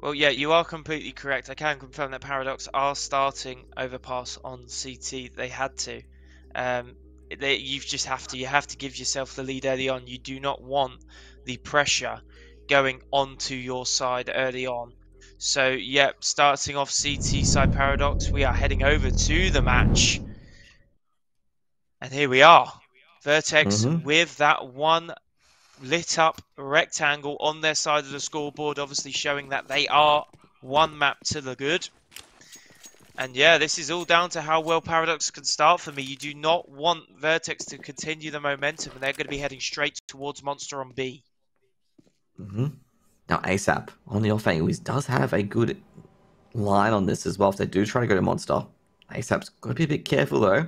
Well, yeah, you are completely correct. I can confirm that Paradox are starting Overpass on CT. They had to. You just have to. You have to give yourself the lead early on. You do not want the pressure going onto your side early on. So, yep, starting off CT side Paradox, we are heading over to the match. And here we are. VERTEX with that one lit up rectangle on their side of the scoreboard, obviously showing that they are one map to the good. And yeah, this is all down to how well Paradox can start for me. You do not want VERTEX to continue the momentum, and they're going to be heading straight towards Monster on B. Now, ASAP on the off angle, he does have a good line on this as well. If they do try to go to Monster, ASAP's got to be a bit careful though.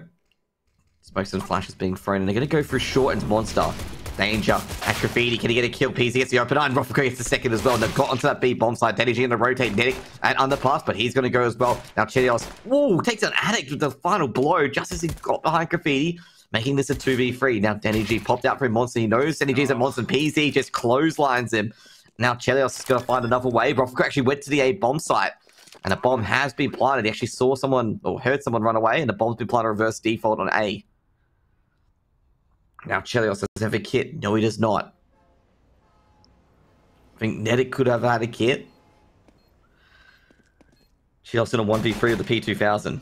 Smokes and flashes being thrown, and they're going to go for short into Monster. Danger. At Graffiti, can he get a kill? PZ gets the open eye, and Roffico gets the second as well. And they've got onto that B bomb side. Denny going to rotate Nedic and underpass, but he's going to go as well. Now Chelios, woo, takes an addict with the final blow just as he got behind Graffiti, making this a 2v3. Now Denny popped out for Monster. He knows Denny at Monster, and PZ just clotheslines him. Now Chelios is going to find another way. Roffico actually went to the A bomb site, and the bomb has been planted. He actually saw someone, or heard someone run away, and the bomb's been planted reverse default on A. Now Chelios does have a kit. No, he does not. I think Nedic could have had a kit. Chelios in a 1v3 of the P2000.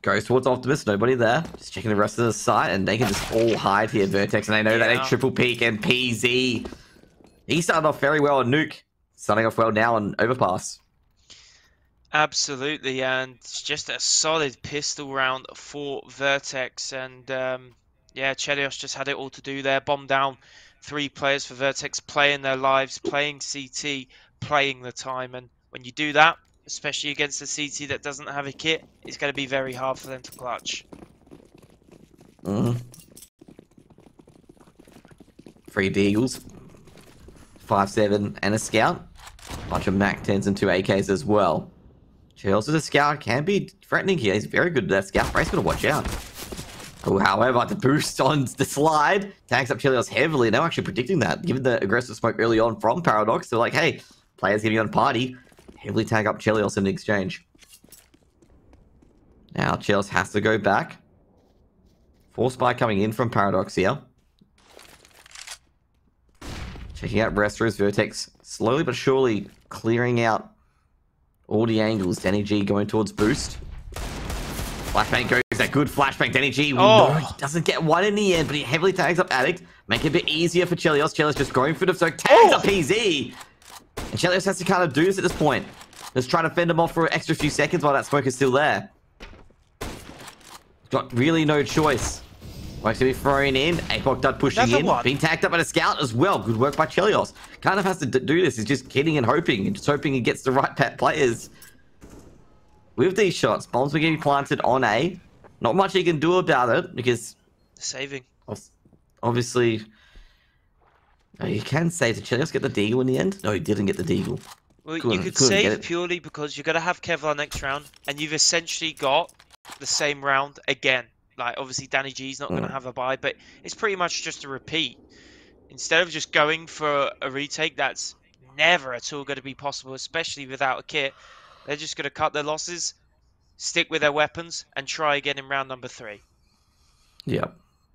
Goes towards Optimus. Nobody there. Just checking the rest of the site, and they can just all hide here, VERTEX. And they know that a triple peek and PZ. He started off very well on Nuke. Starting off well now on Overpass. Absolutely, and it's just a solid pistol round for VERTEX. And yeah, Chelios just had it all to do there. Bomb down 3 players for VERTEX, playing their lives, playing CT, playing the time. And when you do that, especially against a CT that doesn't have a kit, it's going to be very hard for them to clutch. 3 Deagles, 5-7, and a Scout. Bunch of Mac 10s and 2 AKs as well. Chelios as a Scout can be threatening here. He's very good at that Scout. Bray's got to watch out. Oh, however, the boost on the slide tags up Chelios heavily. They're actually predicting that. Given the aggressive smoke early on from Paradox, they're like, hey, players getting on party, heavily tag up Chelios in the exchange. Now, Chelios has to go back. 4 spy coming in from Paradox here. Checking out Restos, VERTEX slowly but surely clearing out all the angles. Denny G going towards boost. Flashbang goes, a good flashbang. Denny G doesn't get one in the end, but he heavily tags up Addict. Make it a bit easier for Chelios. Chelios just going for the smoke, tags up PZ. And Chelios has to kind of do this at this point. Just try to fend him off for an extra few seconds while that smoke is still there. Got really no choice. Likes to be thrown in. Apoc Dud pushing in. Being tagged up by a Scout as well. Good work by Chelios. Kind of has to do this. He's just kidding and hoping. And just hoping he gets the right players. With these shots, bombs are getting planted on A. Not much he can do about it because... Saving. Obviously... You can say to Chelios get the Deagle in the end. No, he didn't get the Deagle. Well, you could save purely because you're going to have Kevlar next round. And you've essentially got the same round again. Like, obviously, Danny G's not going to have a buy, but it's pretty much just a repeat. Instead of just going for a retake, that's never at all going to be possible, especially without a kit. They're just going to cut their losses, stick with their weapons, and try again in round number 3. Yeah.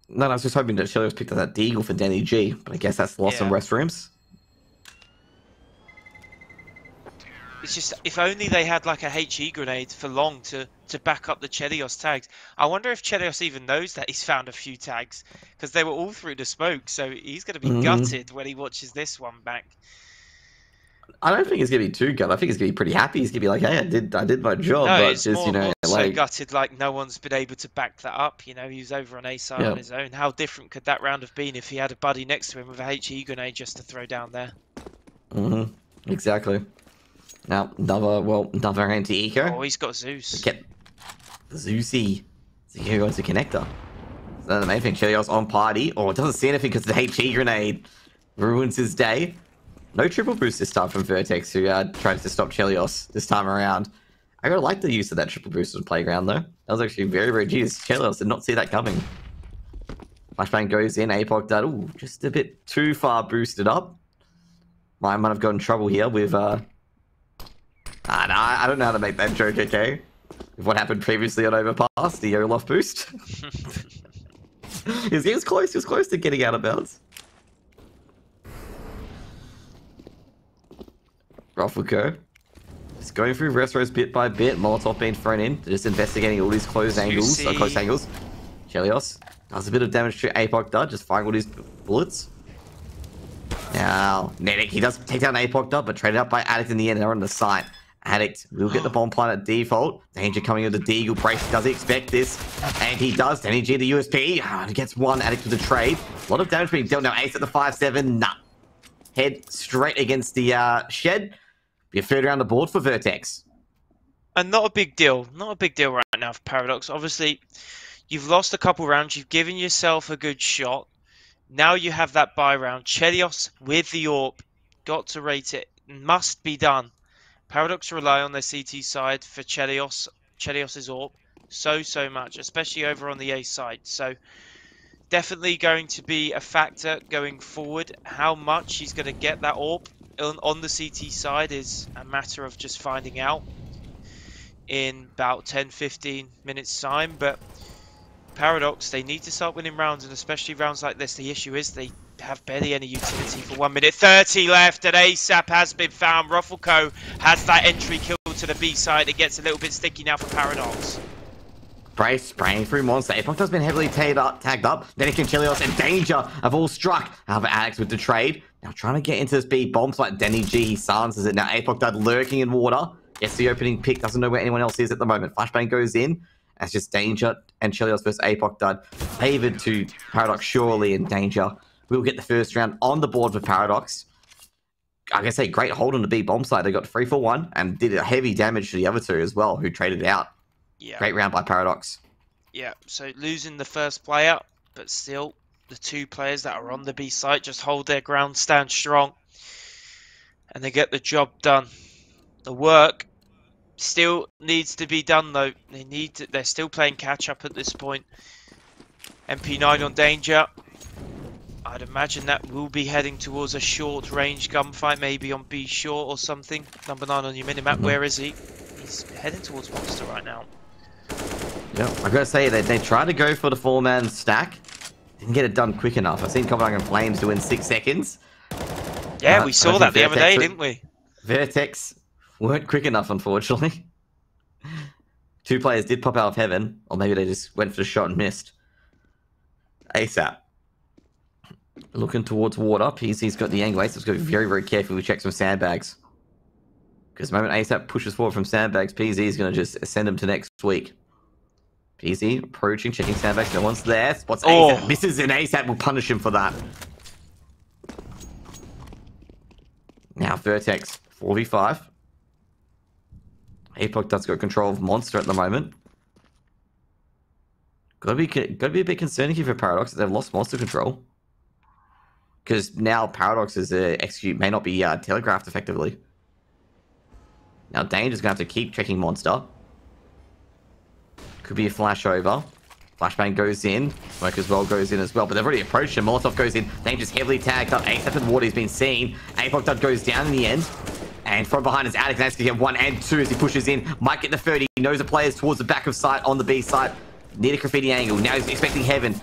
No, I was just hoping that Chelios picked up that Deagle for Danny G, but I guess that's lost some restrooms. It's just, if only they had like a HE grenade for long to back up the Chelios tags. I wonder if Chelios even knows that he's found a few tags, because they were all through the smoke, so he's going to be gutted when he watches this one back. I don't think he's going to be too gutted. I think he's going to be pretty happy. He's going to be like, hey, I did my job. No, but it's just, more, you know, so gutted, like no one's been able to back that up. You know, he was over on A side on his own. How different could that round have been if he had a buddy next to him with a HE grenade just to throw down there? Exactly. Now, another anti-eco. Oh, he's got Zeus. Get the Zeusy. So here goes the connector. So the main thing, Chelios on party. Oh, it doesn't see anything because the HE grenade ruins his day. No triple boost this time from VERTEX, who tries to stop Chelios this time around. I really like the use of that triple boost on Playground, though. That was actually very, very genius. Chelios did not see that coming. Flashbang goes in. Apoc Dud. Ooh, just a bit too far boosted up. Might have gotten in trouble here with I don't know how to make that joke, okay? What happened previously on Overpass, the Olaf boost. he was close to getting out of bounds. Ruffleco. Just going through Restos bit by bit, Molotov being thrown in, just investigating all these close angles. Chelios does a bit of damage to Apoc Dud, just firing all his bullets. Now, Nedic, he does take down Apoc Dud, but traded up by Addict in the end, they're on the site. Addict will get the bomb plant at default. Danger coming with the Deagle brace. Does he expect this? And he does. Danny G the USP. He gets one. Addict with the trade. A lot of damage being dealt now. Ace at the 5-7. Nah. Head straight against the shed. Be a third round the board for Vertex. And not a big deal. Not a big deal right now for Paradox. Obviously, you've lost a couple rounds. You've given yourself a good shot. Now you have that bye round. Chelios with the AWP. Got to rate it. Must be done. Paradox rely on their CT side for Chelios's AWP so much, especially over on the A side. So definitely going to be a factor going forward. How much he's going to get that AWP on the CT side is a matter of just finding out in about 10-15 minutes time. But Paradox, they need to start winning rounds, and especially rounds like this. The issue is they have barely any utility for 1 minute 30 left, and ASAP has been found. Ruffleco has that entry kill to the B side. It gets a little bit sticky now for Paradox. Brace spraying through monster. Apoc has been heavily tagged up. Nedic and Chelios in danger have all struck. However, Alex with the trade. Now trying to get into this B bombs like Danny G. He silences it. Now Apoc Dud lurking in water. Gets the opening pick. Doesn't know where anyone else is at the moment. Flashbang goes in. That's just Danger and Chelios versus Apoc Dud. Favored to Paradox surely in Danger. We'll get the first round on the board for Paradox. I can say great hold on the B bomb side. They got 3 for 1 and did a heavy damage to the other two as well, who traded out. Yeah. Great round by Paradox. Yeah, so losing the first player, but still the 2 players that are on the B site just hold their ground, stand strong, and they get the job done. The work still needs to be done though. They're still playing catch up at this point. MP9 on Danger. I'd imagine that will be heading towards a short range gunfight, maybe on B short or something. Number 9 on your minimap. Where is he? He's heading towards Monster right now. Yeah, I gotta say they tried to go for the 4-man stack. Didn't get it done quick enough. I've seen Copenhagen Flames do in 6 seconds. Yeah, we saw that the other day, didn't we? Vertex weren't quick enough, unfortunately. 2 players did pop out of heaven, or maybe they just went for the shot and missed. ASAP. Looking towards water. PC's got the angle. ASAP's got to be very careful. We check some sandbags. Because the moment ASAP pushes forward from sandbags, PZ is going to just send him to next week. PZ approaching, checking sandbags. No one's there. Spots ASAP. Misses, and ASAP will punish him for that. Now Vertex 4v5. Apoc does got control of Monster at the moment. Gotta be a bit concerning here for Paradox that they've lost Monster control. Because now Paradox's execute may not be telegraphed effectively. Now Danger's going to have to keep checking Monster. Could be a flash over. Flashbang goes in. Smoke as well goes in as well. But they've already approached him. Molotov goes in. Danger's heavily tagged up. ASAP in water. He's been seen. Apoc Dud goes down in the end. And from behind is Addict. That's going to get 1 and 2 as he pushes in. Might get the 30. He knows the player's towards the back of sight on the B side. Near the graffiti angle. Now he's expecting heaven.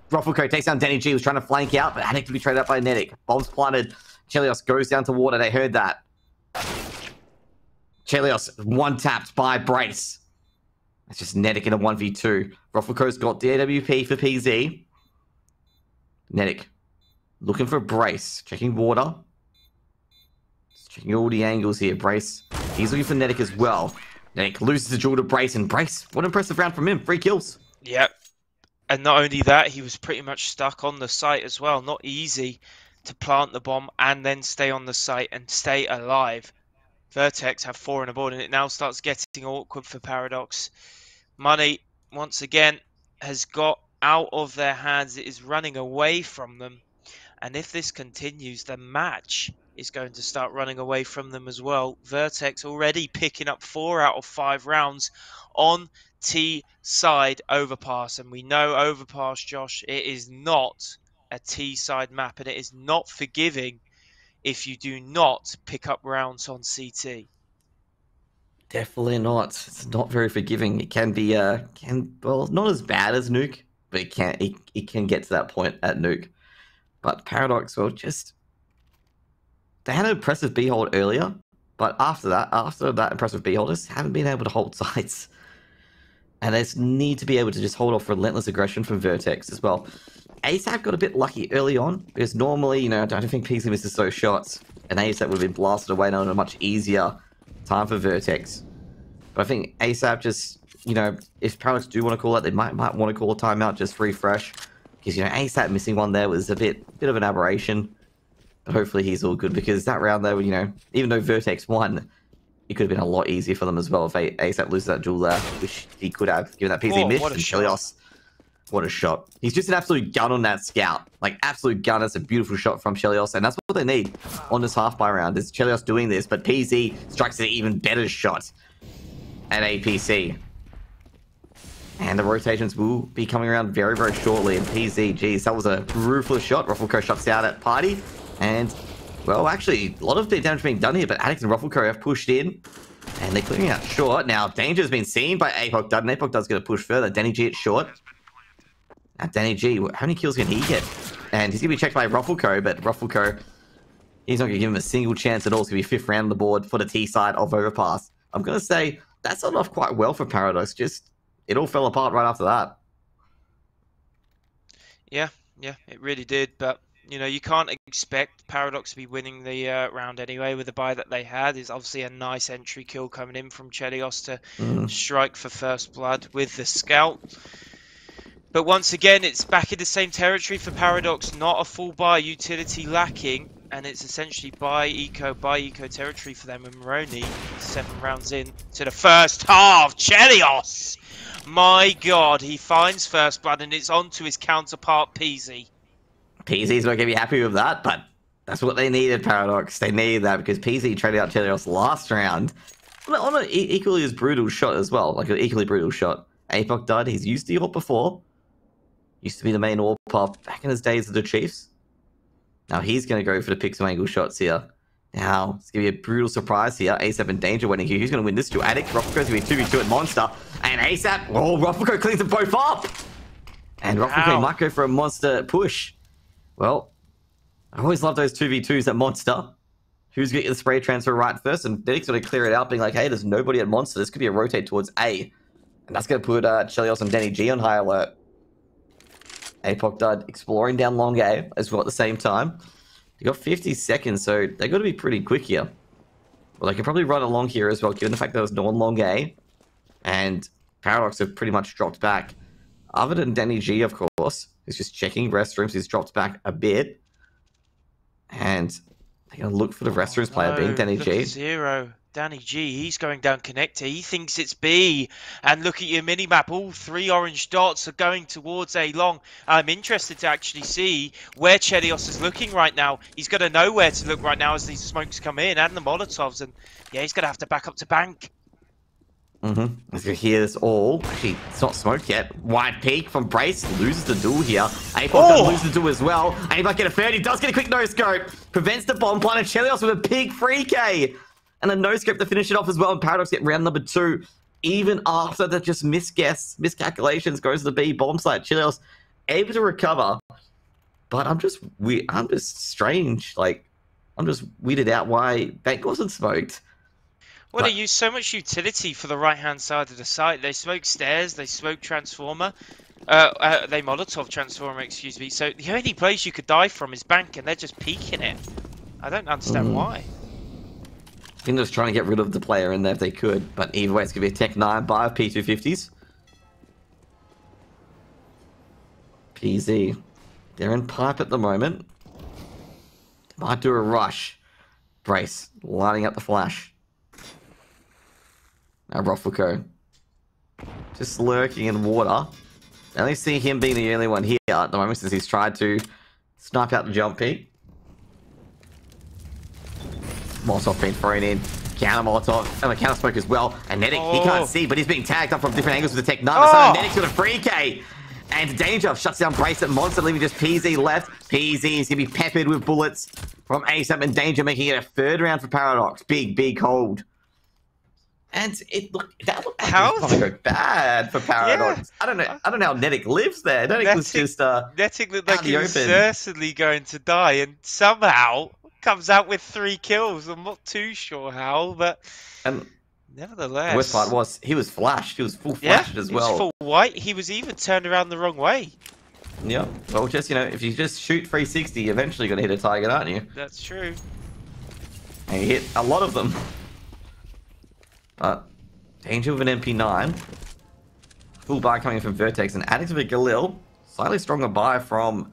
Ruffleco takes down Danny G. Was trying to flank out, but Addict to be traded up by Nedic. Bombs planted. Chelios goes down to water. They heard that. Chelios one tapped by Brace. That's just Nedic in a 1v2. Ruffleco's got the AWP for PZ. Nedic looking for Brace. Checking water. Just checking all the angles here. Brace. He's looking for Nedic as well. Nedic loses the duel to Brace, and Brace, what an impressive round from him. 3 kills. Yep. And not only that, he was pretty much stuck on the site as well. Not easy to plant the bomb and then stay on the site and stay alive. Vertex have 4 on the board, and it now starts getting awkward for Paradox. Money, once again, has got out of their hands. It is running away from them. And if this continues, the match is going to start running away from them as well. Vertex already picking up 4 out of 5 rounds on T side Overpass, and we know Overpass, Josh, it is not a T side map, and it is not forgiving if you do not pick up rounds on CT. Definitely not. It's not very forgiving. It can be, well, not as bad as Nuke, but it can get to that point at Nuke. But Paradox, well, just they had an impressive B hold earlier, but after that impressive B hold, just haven't been able to hold sides. And they just need to be able to just hold off relentless aggression from VERTEX as well. ASAP got a bit lucky early on, because normally, I don't think PC misses those shots, and ASAP would have been blasted away on a much easier time for VERTEX. But I think ASAP just, if Paradox do want to call it, they might want to call a timeout just to refresh. Because, ASAP missing one there was a bit of an aberration. But hopefully he's all good, because that round there, even though VERTEX won, it could have been a lot easier for them as well if ASAP loses that duel there, which he could have, given that PC miss. And Chelios, what a shot. He's just an absolute gun on that scout. Like, absolute gun. That's a beautiful shot from Chelios, and that's what they need on this half-by round, is Chelios doing this, but PZ strikes an even better shot at APC. And the rotations will be coming around very, very shortly. And PZ, geez, that was a ruthless shot. Ruffleco shuts out at Party. And, well, actually, a lot of damage being done here, but Addicts and Ruffleco have pushed in. And they're clearing out short. Now, danger has been seen by APOC Dud, and APOC Dud's going to push further. Danny G at short. Now, Danny G, how many kills can he get? And he's going to be checked by Ruffleco, but Ruffleco, he's not going to give him a single chance at all. It's going to be 5th round on the board for the T side of Overpass. I'm going to say that started off quite well for Paradox. Just, it all fell apart right after that. Yeah, it really did. But, you can't expect Paradox to be winning the round anyway with the buy that they had. It's obviously a nice entry kill coming in from Chelios to strike for first blood with the scout. But once again, it's back in the same territory for Paradox. Not a full buy, utility lacking. And it's essentially buy eco territory for them. And Moroni, 7 rounds in to the first half. Chelios! My God, he finds first blood, and it's on to his counterpart, Peasy. PZ's not going to be happy with that, but that's what they needed, Paradox. They needed that, because PZ traded out Chelios last round on an equally as brutal shot as well. Like, an equally brutal shot. APOC Dud, he's used the AWP before. Used to be the main AWP up back in his days of the Chiefs. Now he's going to go for the pixel angle shots here. Now, it's going to be a brutal surprise here. ASAP in danger winning here. Who's going to win this duel? Addict, Ruffleco's going to be 2v2 at Monster. And ASAP, oh, Ruffleco cleans them both up! And Ruffleco might go for a Monster push. Well, I always love those 2v2s at Monster. Who's going to get the spray transfer right first? And Addict's going to clear it out, being like, hey, there's nobody at Monster. This could be a rotate towards A. And that's going to put Chelios and Danny G on high alert. APOC Dud exploring down long A as well at the same time. You got 50 seconds, so they got to be pretty quick here. Well, they can probably run along here as well, given the fact there was no one long A. And Paradox have pretty much dropped back. Other than Danny G, of course, who's just checking restrooms. He's dropped back a bit. And they're going to look for the restrooms player being Danny G. Zero. Danny G, he's going down connector. He thinks it's B. And look at your mini-map. All 3 orange dots are going towards A long. I'm interested to actually see where Chelios is looking right now. He's got to know where to look right now as these smokes come in and the Molotovs. And yeah, he's going to have to back up to bank. He's going to hear this all. Actually, it's not smoke yet. Wide peak from Brace. Loses the duel here. APOC does lose the duel as well. And he might get a third. He does get a quick no-scope. Prevents the bomb plant. And Chelios with a big free K. And a no-scope to finish it off as well. And Paradox get round number 2. Even after that just miscalculations, goes to the B bomb site. Chelios able to recover. But I'm just strange. Like, I'm just weirded out why Bank wasn't smoked. Well, they use so much utility for the right-hand side of the site. They smoke stairs, they smoke transformer, they Molotov transformer, excuse me. So the only place you could die from is bank, and they're just peeking it. I don't understand why. I think they're just trying to get rid of the player in there if they could. But either way, it's going to be a Tech 9 buy of P250s. PZ. They're in pipe at the moment. Might do a rush. Brace. Lining up the flash. Now Ruffleco. Just lurking in water. I only see him being the only one here at the moment since he's tried to snipe out the jump peak. Molotov being thrown in. Counter Molotov. And a counter smoke as well. And Medic, he can't see, but he's being tagged up from different angles with the Tech 9. So Medic's got a free K. And Danger shuts down Brace at Monster, leaving just PZ left. PZ is going to be peppered with bullets from ASAP and Danger, making it a 3rd round for Paradox. Big hold. And that looked like How? it was going to go bad for Paradox. Yeah. I don't know how Nedic lives there. Nedic was just Netic looked out like in he the was open. certainly going to die, and somehow comes out with 3 kills. I'm not too sure how, but And the worst part nevertheless. was he was flashed. He was full Yeah, flashed as he was well. full white. He was even turned around the wrong way. Yeah. Well, just, if you just shoot 360, you're eventually going to hit a target, aren't you? That's true. And you hit a lot of them. But danger with an MP9. Full buy coming in from VERTEX, and adding to the Galil. Slightly stronger buy from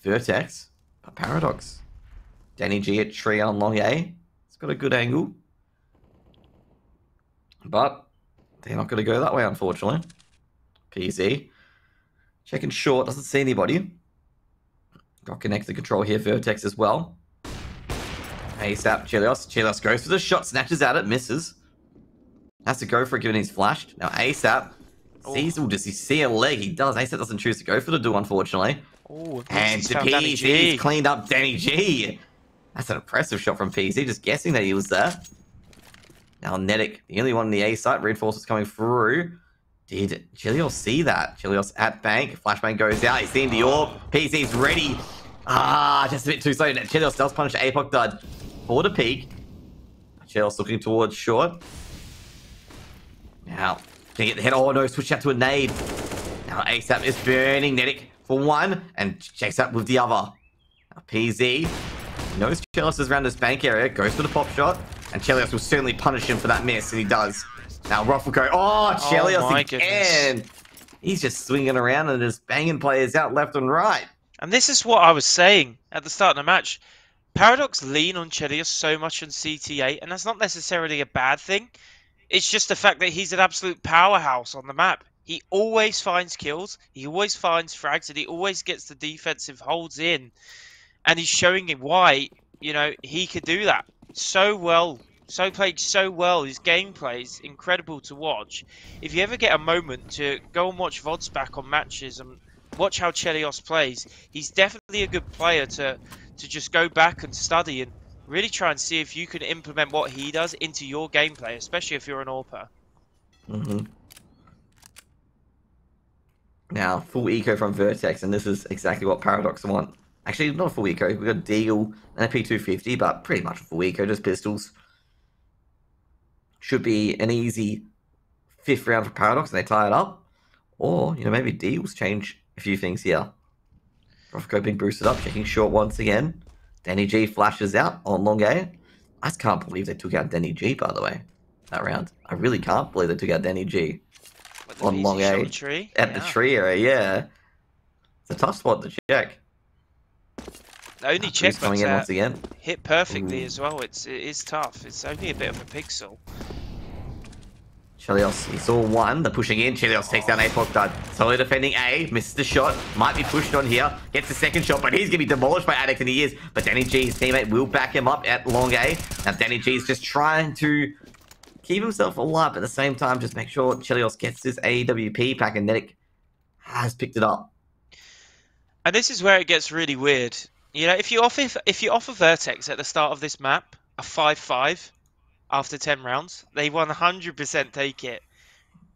VERTEX. But Paradox. Danny G at tree on long A. It's got a good angle. But they're not going to go that way, unfortunately. PZ. Checking short, doesn't see anybody. Got connected control here, VERTEX as well. ASAP, Chelios. Chelios goes for the shot, snatches at it, misses. Has to go for it given he's flashed. Now ASAP sees, does he see a leg? He does. ASAP doesn't choose to go for the do, unfortunately. Oh, And the PZ's cleaned up Danny G. That's an impressive shot from PZ, just guessing that he was there. Now Nedic, the only one in the A site, reinforcements coming through. Did Chelios see that? Chelios at bank, flashbang goes out, he's seen the orb, PZ's ready. Just a bit too slow. Chelios does punish Apoc Dud for the peak. Chelios looking towards short. Now, can he get the head? Oh no, switch out to a nade. Now ASAP is burning Nedic for one, and ASAP with the other. Now PZ knows Chelios is around this bank area, goes for the pop shot, and Chelios will certainly punish him for that miss, and he does. Now Ruffle oh, Chelios again. Goodness. He's just swinging around and just banging players out left and right. And this is what I was saying at the start of the match. Paradox lean on Chelios so much on CT8, and that's not necessarily a bad thing. It's just the fact that he's an absolute powerhouse on the map. He always finds kills, he always finds frags, and he always gets the defensive holds in. And he's showing him why, he could do that so well. Played so well. His gameplay is incredible to watch. If you ever get a moment to go and watch VODs back on matches and watch how Chelios plays, he's definitely a good player to just go back and study and really try and see if you can implement what he does into your gameplay, especially if you're an AWPer. Now, full eco from VERTEX, and this is exactly what Paradox want. Actually, not a full eco. We've got Deagle and a P250, but pretty much a full eco, just pistols. Should be an easy 5th round for Paradox, and they tie it up. Or, maybe Deagles change a few things here. Rofco being boosted up, checking short once again. Danny G flashes out on long A. I just can't believe they took out Danny G, by the way, that round. I really can't believe they took out Danny G on long A. At the tree area, yeah. It's a tough spot to check. The only check coming in once again. Hit perfectly as well. It is tough. It's only a bit of a pixel. Chelios, he saw one. They're pushing in. Chelios takes down Apoc Dud. Solely defending A. Misses the shot. Might be pushed on here. Gets the second shot, but he's going to be demolished by Addict, and he is. But Danny G, his teammate, will back him up at long A. Now Danny G is just trying to keep himself alive, but at the same time, just make sure Chelios gets this AWP pack, and Nedic has picked it up. And this is where it gets really weird. If you offer VERTEX at the start of this map a 5-5 after 10 rounds, they 100% take it.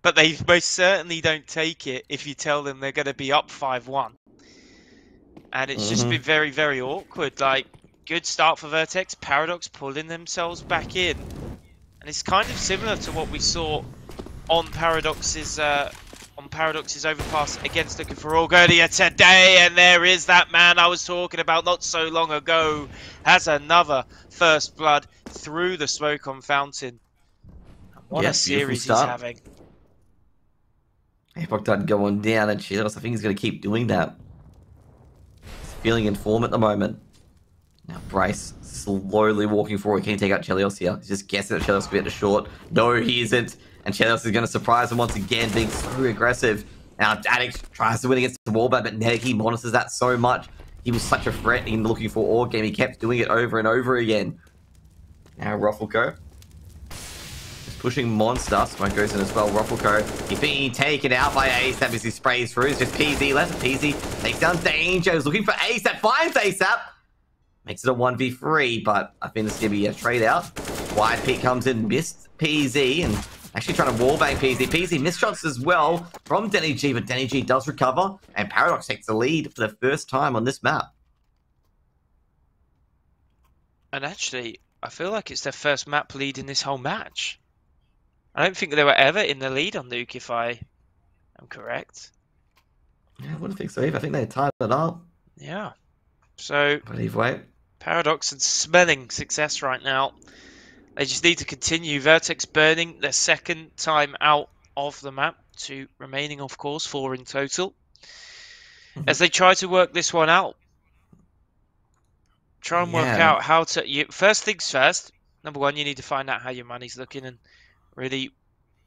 But they most certainly don't take it if you tell them they're going to be up 5-1. And it's just been very, very awkward. Like, good start for VERTEX, Paradox pulling themselves back in. And it's kind of similar to what we saw on Paradox's Overpass against Looking for Org earlier today, and there is that man I was talking about not so long ago, has another first blood through the smoke on Fountain. What a series he's having. Apoc Dud going down, and Chelios, I think he's going to keep doing that. He's feeling in form at the moment. Now Bryce slowly walking forward. Can he take out Chelios here? He's just guessing that Chelios will be at the short. No, he isn't. And Chelios is going to surprise him once again, being so aggressive. Now Addict tries to win against the wallbang, but Nedic, he monitors that so much. He was such a threat in Looking for Org game. He kept doing it over and over again. Now Ruffleco. Just pushing Monster. Smoke goes in as well. Ruffleco, he's being taken out by ASAP as he sprays through. It's just PZ left. PZ takes down Danger. He's looking for ASAP. Finds ASAP. Makes it a 1v3, but I think this is going to be a trade out. Wide peak comes in, missed PZ, and actually trying to wallbang PZ. PZ missed shots as well from Denny G, but Denny G does recover, and Paradox takes the lead for the first time on this map. And actually, I feel like it's their first map lead in this whole match. I don't think they were ever in the lead on Nuke, if I am correct. Yeah, I wouldn't think so either. I think they tied it up. Yeah. So, But either way, Paradox and smelling success right now. They just need to continue. VERTEX burning their second time out of the map, 2 remaining, of course, 4 in total. As they try to work this one out. Try and work out how to... first things first. Number 1, you need to find out how your money's looking and really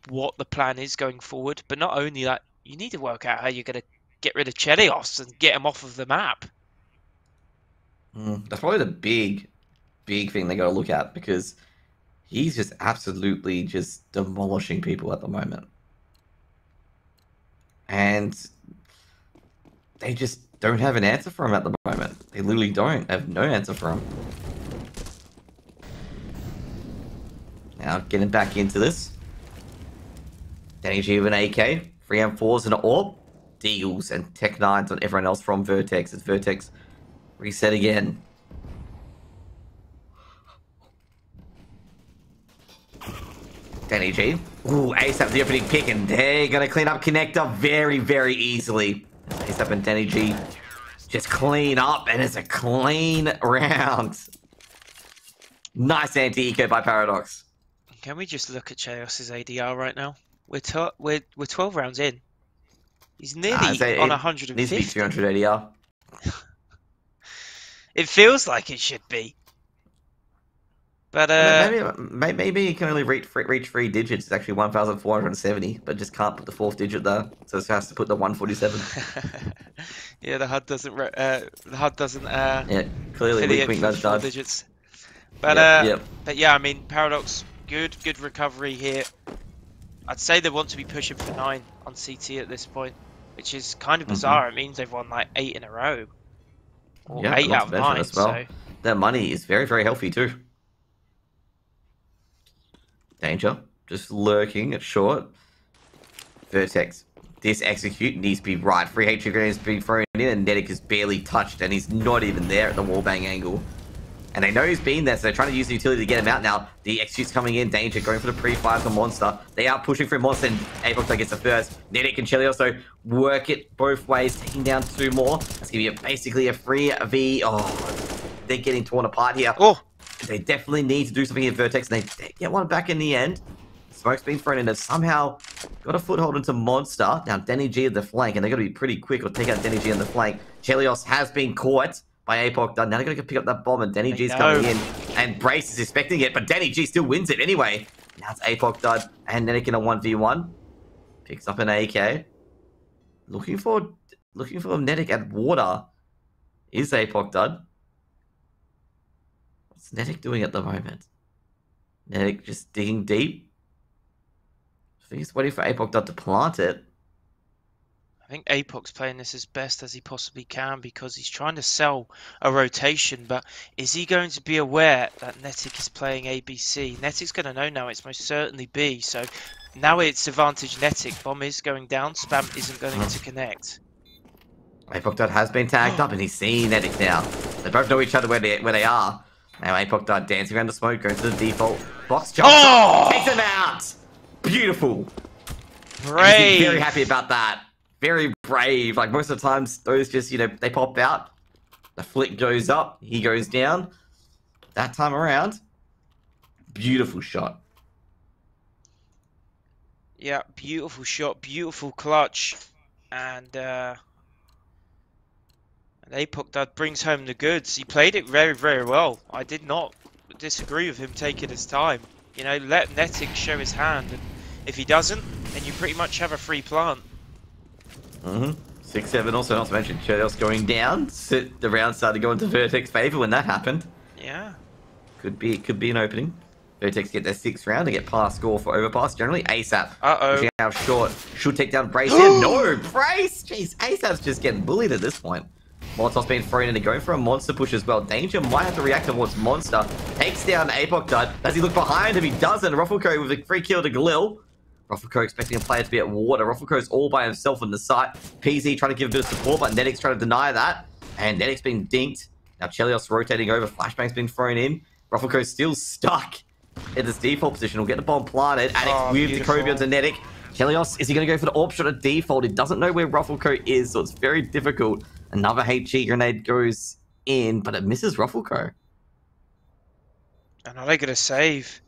what the plan is going forward. But not only that, you need to work out how you're going to get rid of Chelios and get him off of the map. That's probably the big thing they got to look at, because he's just absolutely just demolishing people at the moment. And they just don't have an answer for him at the moment. They literally don't have no answer for him. Now, getting back into this. Danny G with an AK, 3M4s and an AWP, Deagles and Tech 9s on everyone else from VERTEX. As VERTEX reset again. Danny G. Ooh, ASAP the opening pick, and they're going to clean up connector very, very easily. ASAP and Danny G just clean up, and it's a clean round. Nice anti-eco by Paradox. Can we just look at Chelios' ADR right now? We're 12 rounds in. He's nearly on 150. Needs to be 200 ADR. It feels like it should be. But maybe he can only reach 3 digits. It's actually 1,470, but just can't put the 4th digit there, so it has to put the 147. Yeah, the HUD doesn't. Yeah, clearly weak those digits. But but yeah, I mean, Paradox, good recovery here. I'd say they want to be pushing for 9 on CT at this point, which is kind of bizarre. It means they've won like 8 in a row, or 8 out of 9. As well. So their money is very, very healthy too. Danger, just lurking at short. VERTEX, this execute needs to be right. Free HQ grenades being thrown in, and Netic is barely touched, and he's not even there at the wallbang angle. And they know he's been there, so they're trying to use the utility to get him out now. The execute's coming in, Danger going for the pre-fires on Monster. They are pushing for Monster, and Apox gets the first. Netic and Cheli also work it both ways, taking down 2 more. That's going to be basically a free V. Oh, they're getting torn apart here. Oh. They definitely need to do something in VERTEX, and they get one back in the end. Smoke's been thrown in. They've somehow got a foothold into Monster. Now, Denny G at the flank, and they've got to be pretty quick or take out Denny G on the flank. Chelios has been caught by Apoc. Now they're going to pick up that bomb, and Denny G's coming in, and Brace is expecting it, but Denny G still wins it anyway. Now it's Apoc Dud, and Netic in a 1v1. Picks up an AK. Looking for Netic at water is Apoc Dud. What's Netic doing at the moment? Netic just digging deep. I think he's waiting for Apoc Dud to plant it. I think Apoc's playing this as best as he possibly can because he's trying to sell a rotation, but is he going to be aware that Netic is playing ABC? Netic's going to know now it's most certainly B, so now it's advantage Netic. Bomb is going down, Spam isn't going to connect. Apoc Dud has been tagged up and he's seeing Netic now. They both know each other where they are. Now Apoc Dud dancing around the smoke, goes to the default box jump. Oh! Takes him out! Beautiful. Brave. Very happy about that. Very brave. Like most of the times, those just, you know, they pop out. The flick goes up. He goes down. That time around, beautiful shot. Yeah, beautiful shot. Beautiful clutch. And Apoc Dud brings home the goods. He played it very, very well. I did not disagree with him taking his time. You know, let Netic show his hand. And if he doesn't, then you pretty much have a free plant. 6-7 also, not to mention Chelios going down. The round started going to VERTEX favor when that happened. Yeah. Could be an opening. VERTEX get their 6th round and get pass score for Overpass. Generally, ASAP. Uh-oh. How short. Should take down Brace here. No, Brace! Jeez, ASAP's just getting bullied at this point. Molotov's being thrown in and going for a monster push as well. Danger might have to react towards monster. Takes down Apoc Dud. Does he look behind him? He doesn't. Ruffleco with a free kill to Galil. Ruffleco expecting a player to be at water. Ruffleco's all by himself on the site. PZ trying to give a bit of support, but Netix trying to deny that. And Netix being dinked. Now Chelios rotating over. Flashbang's being thrown in. Ruffleco's still stuck in this default position. Will get the bomb planted. Adix with the Kobe onto Netic. Chelios, is he going to go for the AWP shot at default? He doesn't know where Ruffleco is, so it's very difficult. Another HE grenade goes in, but it misses Ruffleco. And are they going to save?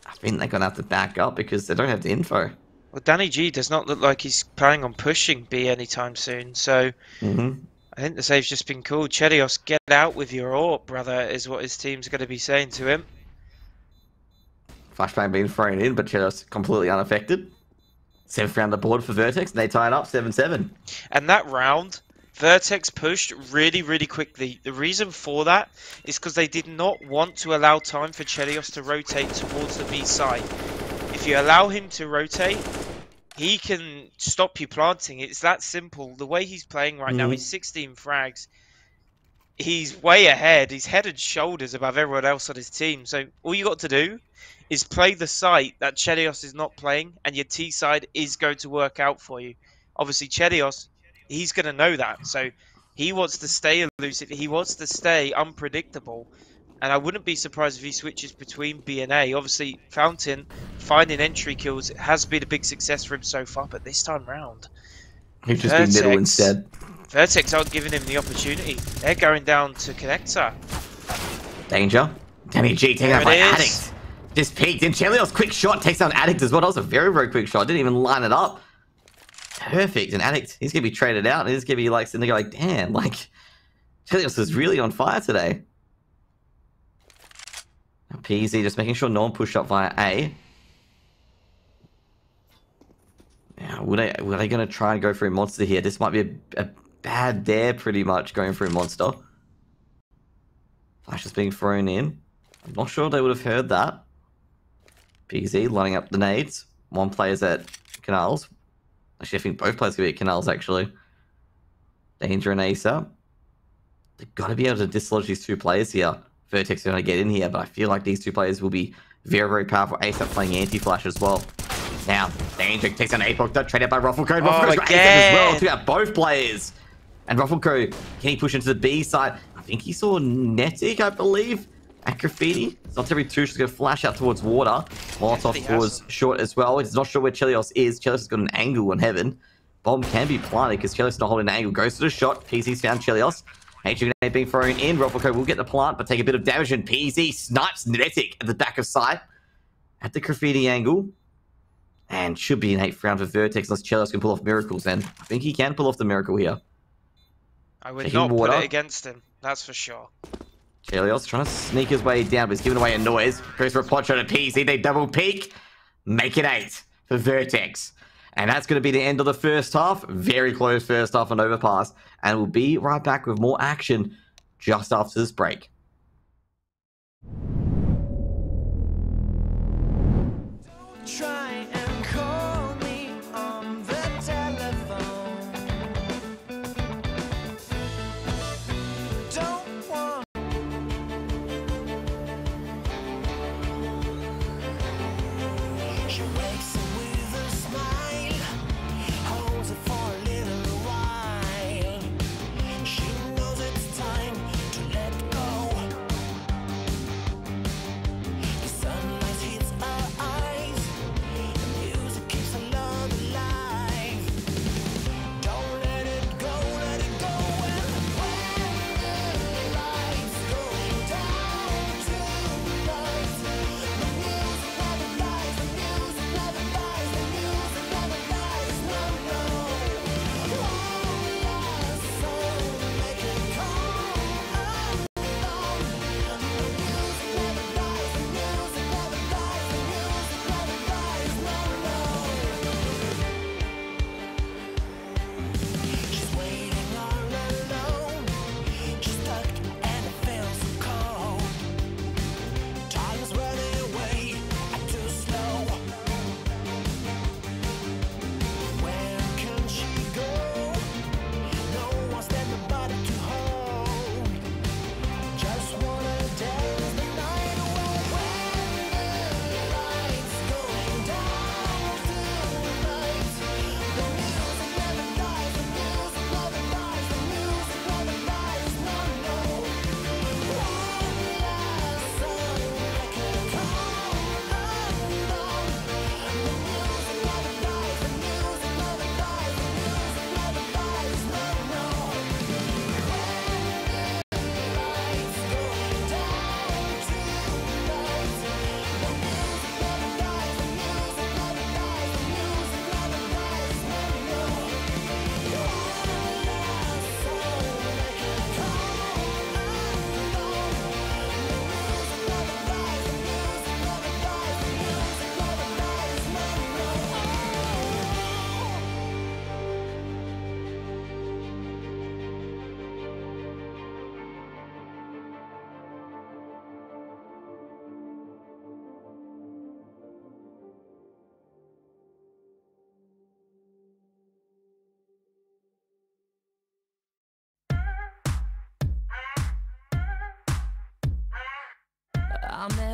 I think they're going to have to back up because they don't have the info. Well, Danny G does not look like he's planning on pushing B anytime soon, so I think the save's just been called. Chelios, get out with your AWP, brother, is what his team's going to be saying to him. Flashbang being thrown in, but Chelios completely unaffected. 7th round the board for Vertex, and they tie it up 7-7. And that round, Vertex pushed really, really quickly. The reason for that is because they did not want to allow time for Chelios to rotate towards the B side. If you allow him to rotate, he can stop you planting. It's that simple. The way he's playing right now, he's 16 frags. He's way ahead. He's head and shoulders above everyone else on his team. So all you got to do is play the site that Chelios is not playing, and your T side is going to work out for you. Obviously, Chelios, he's going to know that. So he wants to stay elusive. He wants to stay unpredictable. And I wouldn't be surprised if he switches between B and A. Obviously, Fountain finding entry kills has been a big success for him so far, but this time round, He's just been middle instead. Vertex aren't giving him the opportunity. They're going down to connector. Danger. Danny G taken out by Addict. Just peeked in. Chelios quick shot takes down Addict as well. That was a very, very quick shot. Didn't even line it up. Perfect. And Addict, he's going to be traded out. He's going to be like sitting there like, damn, like, Chelios is really on fire today. PZ just making sure no one pushed up via A. Now, were they going to try and go for a monster here? This might be a bad dare, pretty much, going for a monster. Flash is being thrown in. I'm not sure they would have heard that. PZ lining up the nades. One player's at Canals. Actually, I think both players could be at Canals, actually. Danger and Acer. They've got to be able to dislodge these two players here. Vertex are going to get in here, but I feel like these two players will be very, very powerful. Acer playing anti-flash as well. Now, Danger takes on Apoc, traded by Ruffleco. Ruffleco's got Acer as well. Took out both players. And Ruffleco, can he push into the B side? I think he saw Netic, I believe, at Graffiti. It's not to be too, she's going to flash out towards water. Molotov was short as well. He's not sure where Chelios is. Chelios has got an angle on Heaven. Bomb can be planted because Chelios is not holding an angle. Goes to the shot. PZ's found Chelios. HG grenade being thrown in. Ruffleco will get the plant, but take a bit of damage. And PZ snipes Netic at the back of sight. At the Graffiti angle. And should be an 8th round for Vertex unless Chelios can pull off miracles. And I think he can pull off the miracle here. I would not put it against him, that's for sure. Chelios trying to sneak his way down, but he's giving away a noise. Goes for a pot shot at PZ. They double peek. Make it 8 for Vertex. And that's going to be the end of the first half. Very close first half on Overpass. And we'll be right back with more action just after this break. Don't try and call me on the telephone. Don't want. She wakes up with a smile, holds it for a little while. She knows it's time to let go. The sunlight hits our eyes, the music keeps our love alive. Don't let it go, let it go. And when the lights go down tonight, the music never dies, the music never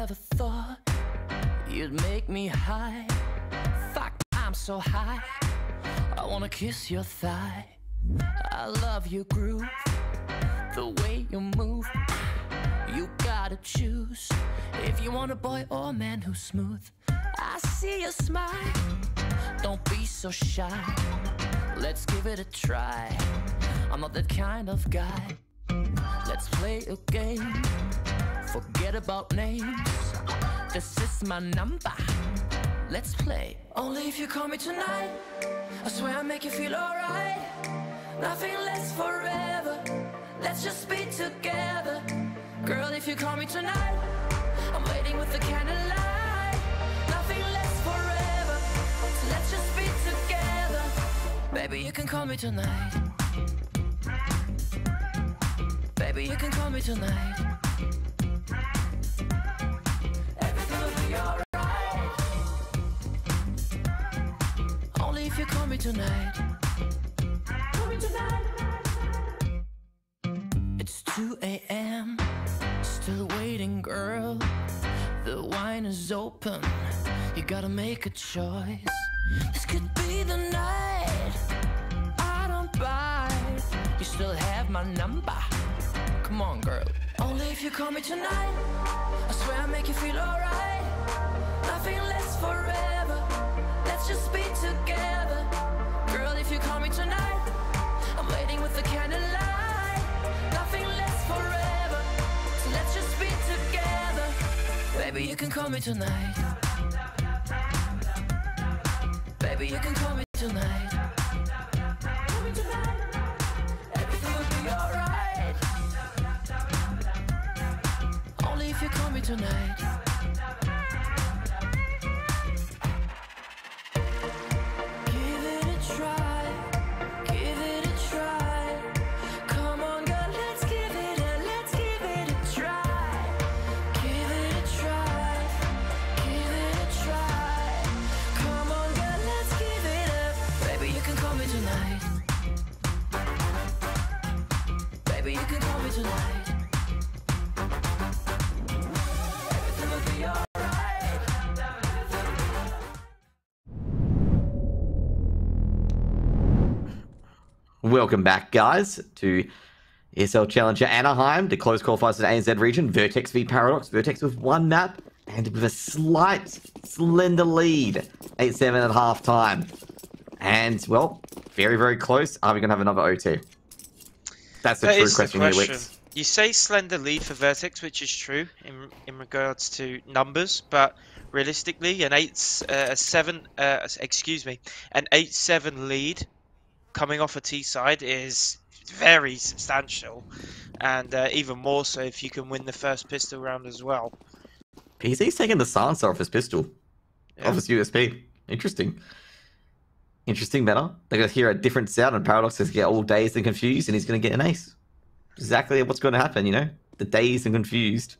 never thought you'd make me high. Fuck, I'm so high. I wanna kiss your thigh. I love your groove, the way you move. You gotta choose if you want a boy or a man who's smooth. I see you smile, don't be so shy. Let's give it a try. I'm not that kind of guy. Let's play a game. Forget about names. This is my number. Let's play. Only if you call me tonight. I swear I'll make you feel alright. Nothing lasts forever. Let's just be together. Girl, if you call me tonight, I'm waiting with the candlelight. Nothing lasts forever. So let's just be together. Baby, you can call me tonight. Baby, you can call me tonight. Everything will be alright. Only if you call me tonight. Call me tonight. It's 2 a.m. Still waiting, girl. The wine is open. You gotta make a choice. This could be the night. I don't bite. You still have my number. Come on, girl. Only if you call me tonight. I swear I'll make you feel alright. Nothing lasts forever. Let's just be together. Girl, if you call me tonight, I'm waiting with the candlelight. Nothing lasts forever. So let's just be together. Baby, you can call me tonight. Baby, you can call me tonight. Call me tonight. Everything will be alright. Only if you call me tonight. Give it a try. Give it a try. Come on, girl, let's give it a try. Give it a try. Give it a try. Come on, girl, let's give it a. Baby, you can call me tonight. Baby, you can call me tonight. Everything will be alright. Welcome back, guys, to ESL Challenger Anaheim, the close qualifiers to the ANZ region. VERTEX v Paradox. VERTEX with one map and with a slight, slender lead. 8-7 at half time. And, well, very, very close. Are we going to have another OT? That's the That true is the question here, Wix. You say slender lead for Vertex, which is true in regards to numbers, but realistically, an 8-7 lead coming off a T side is very substantial, and even more so if you can win the first pistol round as well. PC's taking the silencer off his pistol. Yeah. Off his USP. Interesting. Interesting meta. They're going to hear a different sound, and Paradox is going to get all dazed and confused, and he's going to get an ace. Exactly what's going to happen, you know? The dazed and confused.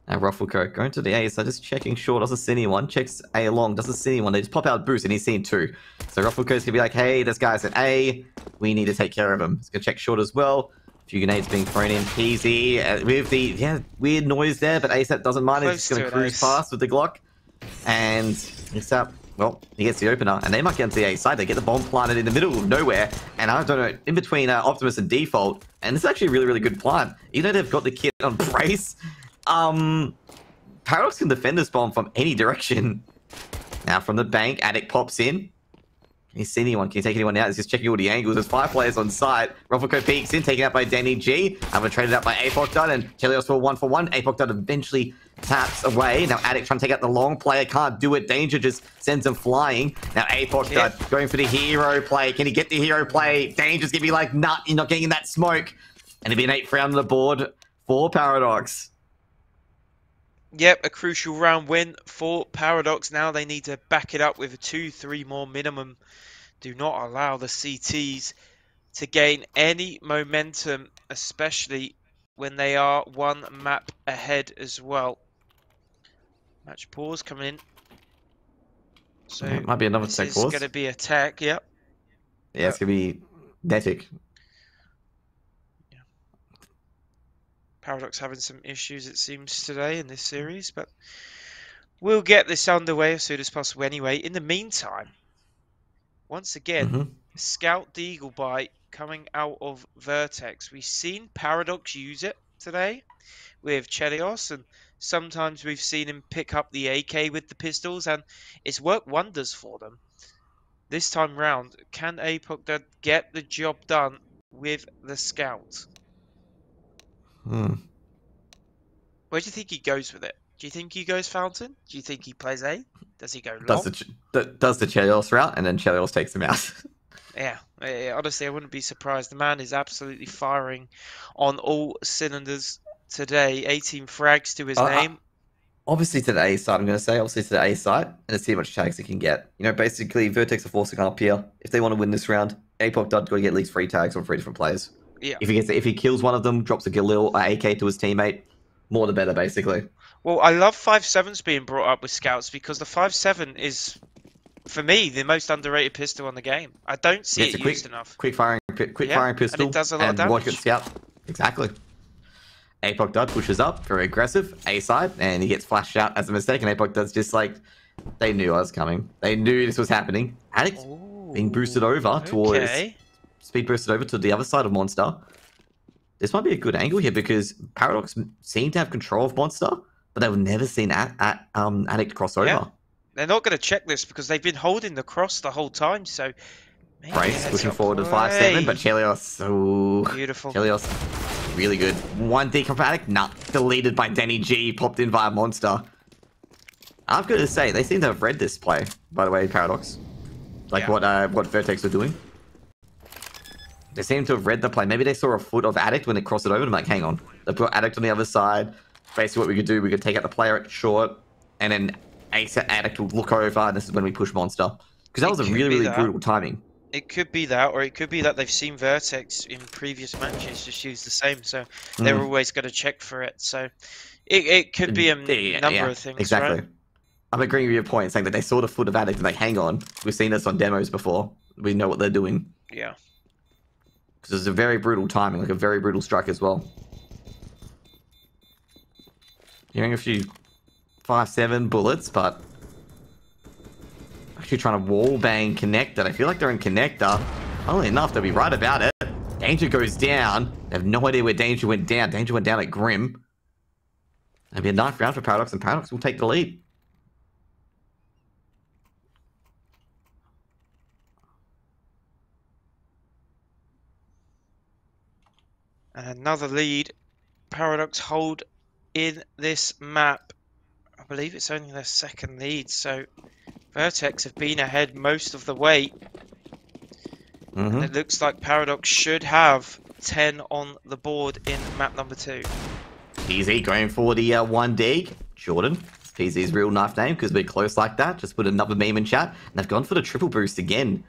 Now Rufflecoat going to the A, so just checking short, doesn't see anyone. Checks A long, doesn't see anyone. They just pop out boost, and he's seen two. So Rufflecoat's going to be like, hey, this guy's at A. We need to take care of him. He's going to check short as well. A few grenades being thrown in. PZ with the weird noise there, but ASAP doesn't mind. He's just going to cruise past with the Glock. And ASAP, well, he gets the opener, and they might get into the A side. They get the bomb planted in the middle of nowhere, and I don't know, in between Optimus and Default. And it's actually a really, really good plant. Even though they've got the kit on brace, Paradox can defend this bomb from any direction. Now from the bank, Attic pops in. Can you see anyone? Can you take anyone out? He's just checking all the angles. There's 5 players on site. Rufflecoat peeks in, taken out by Danny G. Traded out by Apoc Dud, and Chelios for 1-for-1. Apoc Dud eventually taps away. Now Attic trying to take out the long player. Can't do it. Danger just sends him flying. Now Apoc Dud going for the hero play. Can he get the hero play? Danger's gonna be like, nut, you're not getting that smoke. And it'll be an 8th round on the board for Paradox. Yep, a crucial round win for Paradox. Now they need to back it up with a 2-3 more minimum. Do not allow the CTs to gain any momentum, especially when they are one map ahead as well. Match pause coming in. So it might be another tech pause. It's going to be a tech, yep. Yeah, it's going to be Netic. Paradox having some issues, it seems, today in this series, but we'll get this underway as soon as possible anyway. In the meantime, once again, Scout Deagle Bite coming out of Vertex. We've seen Paradox use it today with Chelios, and sometimes we've seen him pick up the AK with the pistols, and it's worked wonders for them. This time round, can Apoc get the job done with the Scout? Where do you think he goes with it? Do you think he goes Fountain? Do you think he plays A? Does he go long? Does the Chelios route, and then Chelios takes him out. Yeah, honestly, I wouldn't be surprised. The man is absolutely firing on all cylinders today. 18 frags to his name. Obviously to the A side, I'm going to say. Obviously to the A side, and see how much tags he can get. You know, basically, Vertex are forcing up here. If they want to win this round, Apoc Dud's got to get at least 3 tags from 3 different players. Yeah. If he kills one of them, drops a Galil AK to his teammate, more the better, basically. Well, I love 5.7s being brought up with Scouts because the 5.7 is, for me, the most underrated pistol in the game. I don't see it used enough. Quick firing pistol. And it does a lot of damage. Rocket Scout. Exactly. Apoc Dud pushes up, very aggressive, A side, and he gets flashed out as a mistake, and Apoc Dud's just like, they knew I was coming. They knew this was happening. Addict being boosted over towards, speed boosted over to the other side of Monster. This might be a good angle here because Paradox seem to have control of Monster, but they were never seen Addict cross over. Yeah. They're not going to check this because they've been holding the cross the whole time, so... Brace pushing forward to 5-7, but Chelios, so... Beautiful. Chelios, really good. One decom for Addict, deleted by Denny G, popped in via Monster. I've got to say, they seem to have read this play, by the way, Paradox. Like what Vertex were doing. They seem to have read the play. Maybe they saw a foot of Addict when they crossed it over, and I'm like, hang on. They put Addict on the other side. Basically what we could do, we could take out the player at short, and then Addict will look over, and this is when we push Monster. Because that was a really, really brutal timing. It could be that, or it could be that they've seen Vertex in previous matches just use the same, so they're always going to check for it. So it could be a number of things, exactly. Right? I'm agreeing with your point, saying that they saw the foot of Addict and like, hang on, we've seen this on demos before. We know what they're doing. Yeah. Because it's a very brutal timing, like a very brutal strike as well. Hearing a few 5.7 bullets, but actually trying to wall bang connector. I feel like they're in connector. Funnily enough, they'll be right about it. Danger goes down. They have no idea where Danger went down. Danger went down at Grim. It'll be a knife round for Paradox, and Paradox will take the lead. And another lead Paradox hold in this map. I believe it's only their second lead, so Vertex have been ahead most of the way. And it looks like Paradox should have 10 on the board in map number 2. PZ going for the 1 dig. Jordan, PZ's real knife name, because we're close like that. Just put another meme in chat. And they've gone for the triple boost again.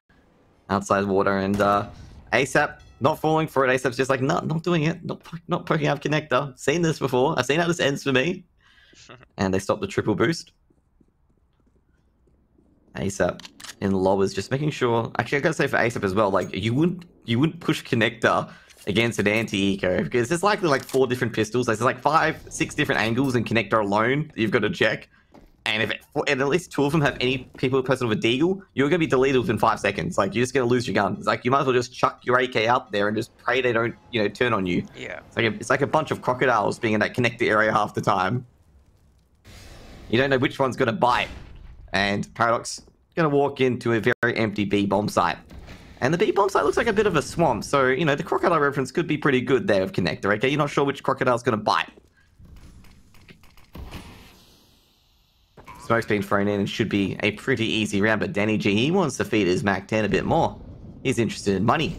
Outside water, and ASAP not falling for it. ASAP's just like, no, not doing it. Not poking out connector. Seen this before. I've seen how this ends for me. And they stopped the triple boost. ASAP in lowers, just making sure. Actually, I gotta say for ASAP as well, like you wouldn't push connector against an anti-eco because there's likely like 4 different pistols. There's like 5-6 different angles in connector alone that you've got to check. And if and at least 2 of them have any person with a deagle, you're gonna be deleted within 5 seconds. Like you're just gonna lose your gun. It's like you might as well just chuck your AK out there and just pray they don't, turn on you. Yeah. It's like a bunch of crocodiles being in that connector area half the time. You don't know which one's gonna bite. And Paradox gonna walk into a very empty B bomb site. And the B bomb site looks like a bit of a swamp, so the crocodile reference could be pretty good there with connector, okay? You're not sure which crocodile's gonna bite. Smoke's been thrown in and should be a pretty easy round, but Danny G, he wants to feed his Mac 10 a bit more. He's interested in money.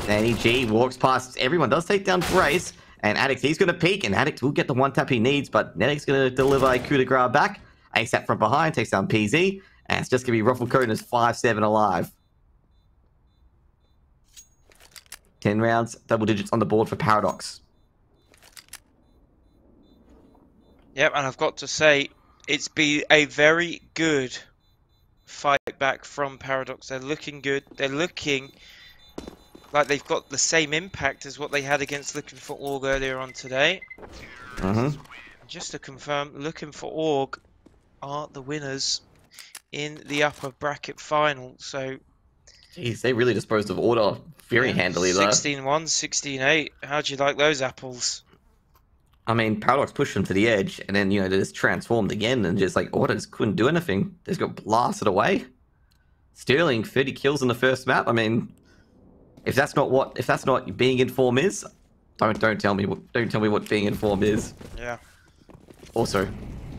Danny G walks past everyone, does take down Brace, and Addict, he's gonna peek, and Addict will get the 1 tap he needs, but Nedic's gonna deliver a coup de grace back. ASAP from behind, takes down PZ, and it's just gonna be Ruffle Code as 5-7 alive. 10 rounds, double digits on the board for Paradox. Yep, and I've got to say, it's been a very good fight back from Paradox. They're looking good. They're looking like they've got the same impact as what they had against Looking for Org earlier on today. Just to confirm, Looking for Org are the winners in the upper bracket final. So, Jeez, they really disposed of order very handily there. 16-1, 16-8. How'd you like those apples? I mean, Paradox pushed them to the edge, and then, you know, they just transformed again, and just like, Order just couldn't do anything. They just got blasted away. Sterling, 30 kills in the first map. I mean, if that's not being in form is, don't tell me what being in form is. Yeah. Also,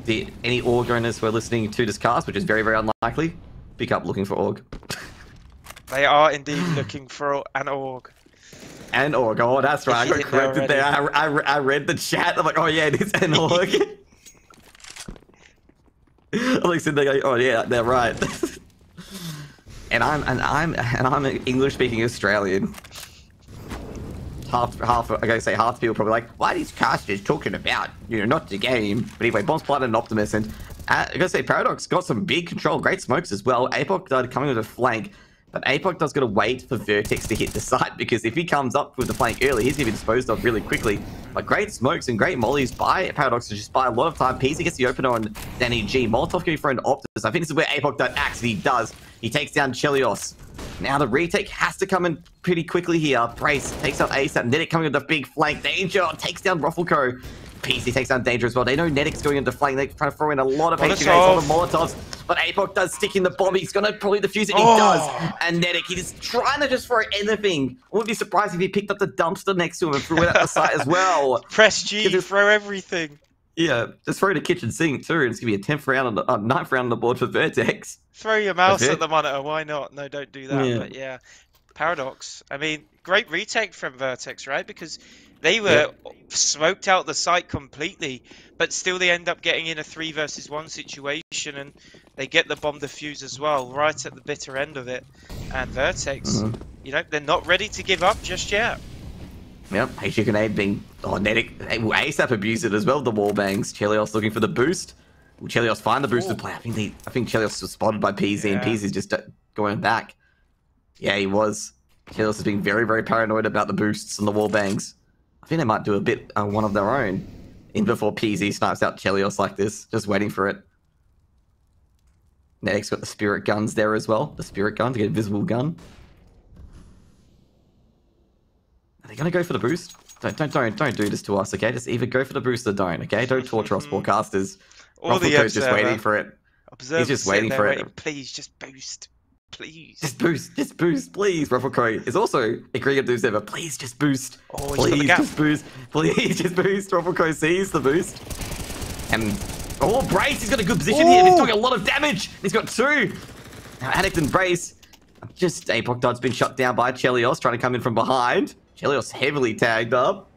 any Org owners who are listening to this cast, which is very, very unlikely, pick up Looking for Org. They are indeed looking for an Org. An Org, oh, that's right, I got corrected there. I read the chat, I'm like, oh yeah, it is an Org. I'm like sitting there going, oh yeah, they're right. and I'm an English-speaking Australian. Half the people probably like, why are these casters talking about, you know, not the game? But anyway, Bombs, Blood, and Optimus, and I gotta say, Paradox got some big control, great smokes as well. Apoc coming with a flank, but Apoc does gotta wait for Vertex to hit the site, because if he comes up with the flank early, he's gonna be disposed of really quickly. But great smokes and great mollies by Paradox to just buy a lot of time. PC gets the opener on Danny G. Molotov can be thrown to Optimus. I think this is where Apoc acts, and he does. He takes down Chelios. Now the retake has to come in pretty quickly here. Brace takes out ASAP. Nedic coming with the big flank. Danger takes down Ruffleco. PC takes down Danger as well. They know Nedic's going into flank. They're trying to throw in a lot of HUAs, a lot of Molotovs. But Apoc does stick in the bomb. He's going to probably defuse it. He does. And Nedic, he's trying to just throw anything. I wouldn't be surprised if he picked up the dumpster next to him and threw it at the site as well. Press G, throw everything. Yeah, just throw the kitchen sink too, and it's gonna be a 10th round on the 9th round on the board for Vertex. Throw your mouse at the monitor, why not? No, don't do that. Yeah. But yeah, Paradox. I mean, great retake from Vertex, right? Because they were smoked out the site completely, but still they end up getting in a 3 versus 1 situation, and they get the bomb defuse as well, right at the bitter end of it. And Vertex, you know, they're not ready to give up just yet. Yep, HU grenade being Nedic. ASAP abused it as well, the wall bangs. Chelios looking for the boost. Will Chelios find the boosted play? I think Chelios was spotted by PZ, and PZ's just going back. Yeah, he was. Chelios is being very, very paranoid about the boosts and the wall bangs. I think they might do a bit one of their own in before PZ snipes out Chelios like this, just waiting for it. Nedic's got the spirit guns there as well. The spirit gun to get a visible gun. Are they gonna go for the boost? Don't do this to us, okay? Just either go for the boost or don't, okay? Don't torture us, forecasters. Ruffleco's just waiting for it. He's just waiting for it. Please, just boost. Please. Just boost, please. Ruffleco is also agreeing to do Observer. Please just boost. Oh, please just boost. Please just boost. Ruffleco sees the boost. And Brace, he's got a good position here. He's doing a lot of damage. He's got 2. Now Addict and Brace. Just Apoc Dod's been shut down by Chelios, trying to come in from behind. Chelios heavily tagged up.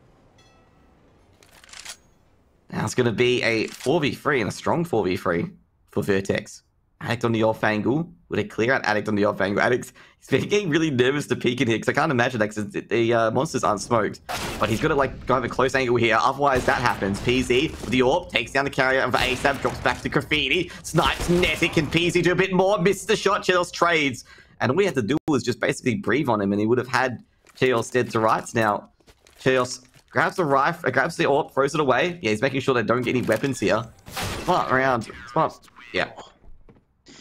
Now it's going to be a 4v3 and a strong 4v3 for Vertex. Addict on the off angle. Would it clear out Addict on the off angle? Addict's getting really nervous to peek in here because I can't imagine that because the monsters aren't smoked. But he's got to like go have a close angle here. Otherwise that happens. PZ with the AWP takes down the carrier and for ASAP drops back to Graffiti. Snipes Netic and PZ do a bit more. Misses the shot. Chelios trades. And all we had to do was just basically breathe on him and he would have had Chelios dead to rights. Now Chelios grabs the rifle, grabs the AWP, throws it away. Yeah, he's making sure they don't get any weapons here. Smart round. Smart. Yeah.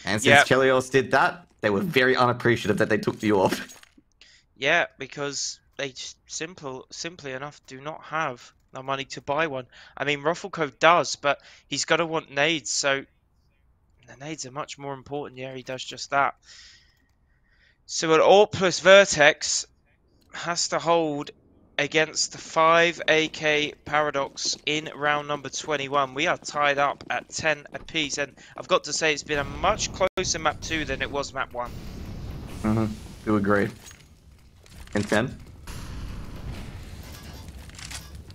And since Chelios did that, they were very unappreciative that they took the AWP. Yeah, because they just simply enough do not have the money to buy one. I mean, Ruffleco does, but he's got to want nades, so the nades are much more important. Yeah, he does just that. So an AWP plus Vertex has to hold against the 5 AK Paradox in round number 21. We are tied up at 10 apiece, and I've got to say it's been a much closer map 2 than it was map 1. Do agree. And 10.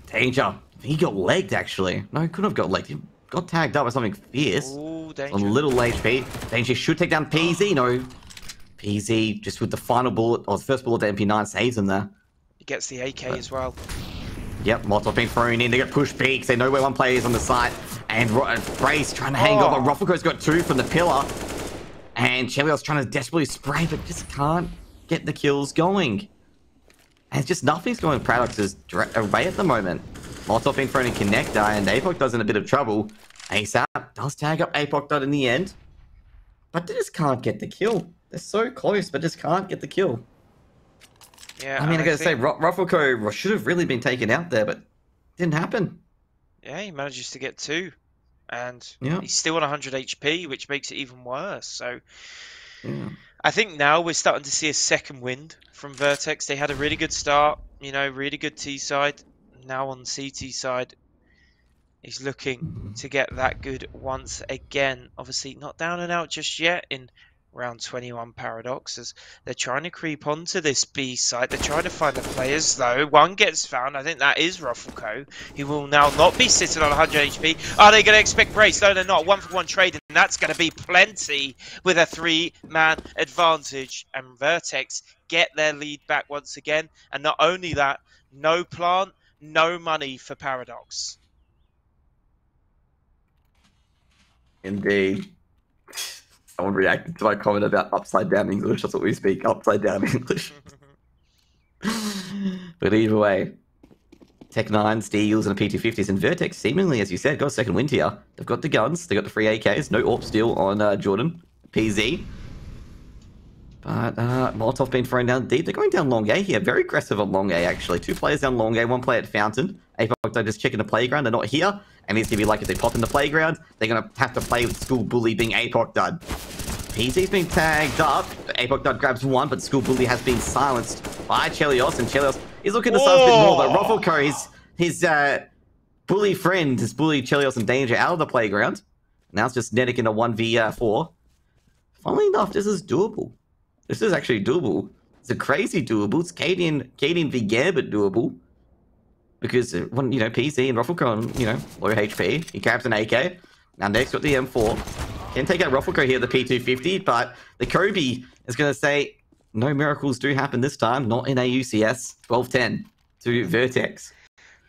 Danger. He got legged actually. No, he couldn't have got legged. He got tagged up with something fierce. Ooh, Danger. On a little HP. Danger should take down PZ. No. PZ just with the final bullet, or the first bullet to MP9 saves him there. Gets the AK as well. Yep, Molotov being thrown in. They get push peaks. They know where one player is on the site. And Brace trying to hang on, but Ruffleco's got 2 from the pillar. And Chelios trying to desperately spray, but just can't get the kills going. And just nothing's going Paradox's way at the moment. Molotov being thrown in connector, and Apoc does in a bit of trouble. ASAP does tag up Apoc in the end. But they just can't get the kill. They're so close, but just can't get the kill. Yeah, I mean, I gotta say, Ruffleco should have really been taken out there, but didn't happen. Yeah, he manages to get 2. And Yeah. he's still on 100 HP, which makes it even worse. So Yeah. I think now we're starting to see a second wind from VERTEX. They had a really good start, you know, really good T side. Now on CT side, he's looking to get that good once again. Obviously, not down and out just yet in round 21 Paradox, as they're trying to creep onto this B site. They're trying to find the players, though. One gets found. I think that is Ruffleco. He will now not be sitting on 100 HP. Are they going to expect Brace? No, they're not. 1-for-1 trade, and that's going to be plenty with a 3-man advantage. And VERTEX get their lead back once again. And not only that, no plant, no money for Paradox. Indeed. Someone reacted to my comment about upside down English. That's what we speak, upside down English. But either way, Tech 9s, Deals, and a P250s, and VERTEX seemingly, as you said, got a second wind here. They've got the guns, they've got the free AKs, no AWP steal on Jordan, PZ. But Molotov being thrown down deep. They're going down long A here. Very aggressive on long A, actually. 2 players down long A, 1 player at Fountain. Apoc just checking the playground. They're not here. And it's going to be like if they pop in the playground, they're going to have to play with School Bully being Apoc Dud. PZ's been tagged up. Apoc Dud grabs 1, but School Bully has been silenced by Chelios. And Chelios is looking to start a bit more. But Ruffleco, his bully friend, has bullied Chelios and Danger out of the playground. Now it's just Nedic in a 1v4. Funnily enough, this is doable. This is actually doable. It's a crazy doable. It's Cadian v Gambit doable. Because, when, you know, PC and Ruffleco, you know, low HP. He grabs an AK. Now next got the M4. Can take out Ruffleco here, the P250, but the Kobe is going to say, no miracles do happen this time. Not in a UCS. 12-10 to VERTEX.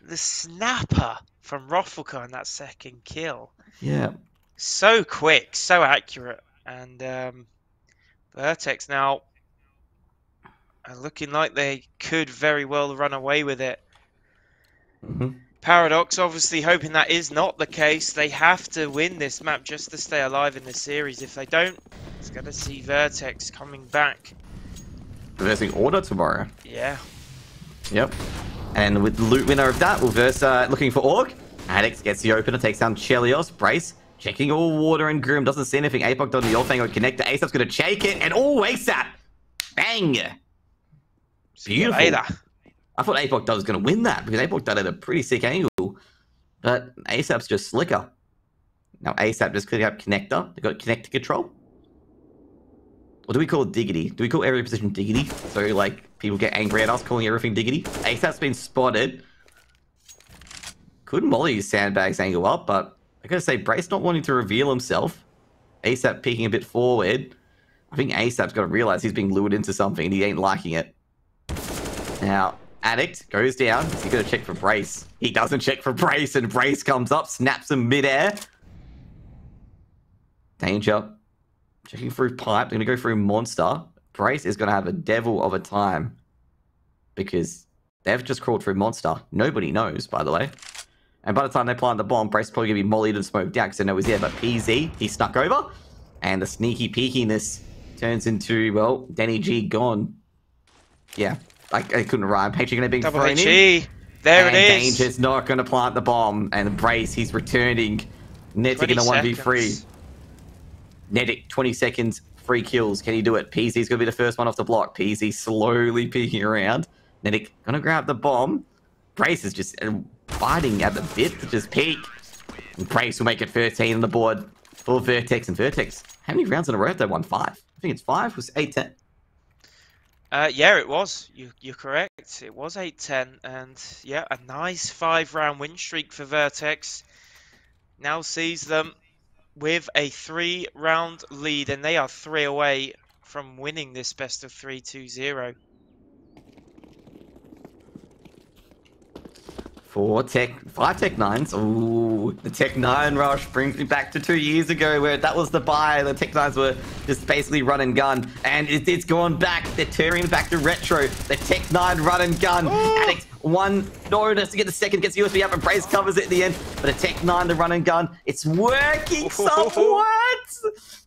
The snapper from Ruffleco on that second kill. Yeah. So quick, so accurate. And VERTEX now are looking like they could very well run away with it. Paradox obviously hoping that is not the case. They have to win this map just to stay alive in the series. If they don't, it's going to see VERTEX coming back. Reversing order tomorrow. Yeah. Yep. And with the loot winner of that, we'll verse looking for Orc. Addix gets the opener, takes down Chelios. Brace, checking all water and Groom, doesn't see anything. Apoc on the Orfang on connector. ASAP's going to shake it, and ASAP! Bang! Beautiful. I thought Apoc was going to win that, because Apoc had a pretty sick angle. But ASAP's just slicker. Now ASAP just clearing up connector. They've got connector control. Or do we call it diggity? Do we call every position diggity? So, like, people get angry at us calling everything diggity? ASAP's been spotted. Couldn't Molly sandbags angle up, but I gotta say, Brace not wanting to reveal himself. ASAP peeking a bit forward. I think ASAP's got to realize he's being lured into something and he ain't liking it. Now, Addict goes down. He's got to check for Brace. He doesn't check for Brace, and Brace comes up, snaps him midair. Danger. Checking through pipe. They're going to go through monster. Brace is going to have a devil of a time. Because they've just crawled through monster. Nobody knows, by the way. And by the time they plant the bomb, Brace is probably going to be mollied and smoked out because they know he's there. But PZ, he snuck over. And the sneaky peekiness turns into, well, Danny G gone. Yeah, I couldn't rhyme. HG going to be Double thrown HE. in. There and it is. Danger's not going to plant the bomb. And Brace, he's returning. Nedic in a 1v3. Nedic, 20 seconds, 3 kills. Can he do it? PZ's going to be the first one off the block. PZ slowly peeking around. Nedic going to grab the bomb. Brace is just biting at the bit to just peek. And Brace will make it 13 on the board for VERTEX. And VERTEX, how many rounds in a row have they won? 5? I think it's 5. It was 8-10. Yeah, it was. You're correct. It was 8-10. And yeah, a nice 5-round win streak for VERTEX. Now sees them with a 3-round lead. And they are 3 away from winning this best of 3 2-0. 5 Tech 9s. Ooh, the Tech 9 rush brings me back to 2 years ago where that was the buy. The Tech 9s were just basically run and gun. And it's gone back. They're turning back to retro. The Tech 9 run and gun. Addict, one, no, has to get the second, gets USB up and Brace covers it at the end. But a Tech 9, the run and gun, it's working somewhat.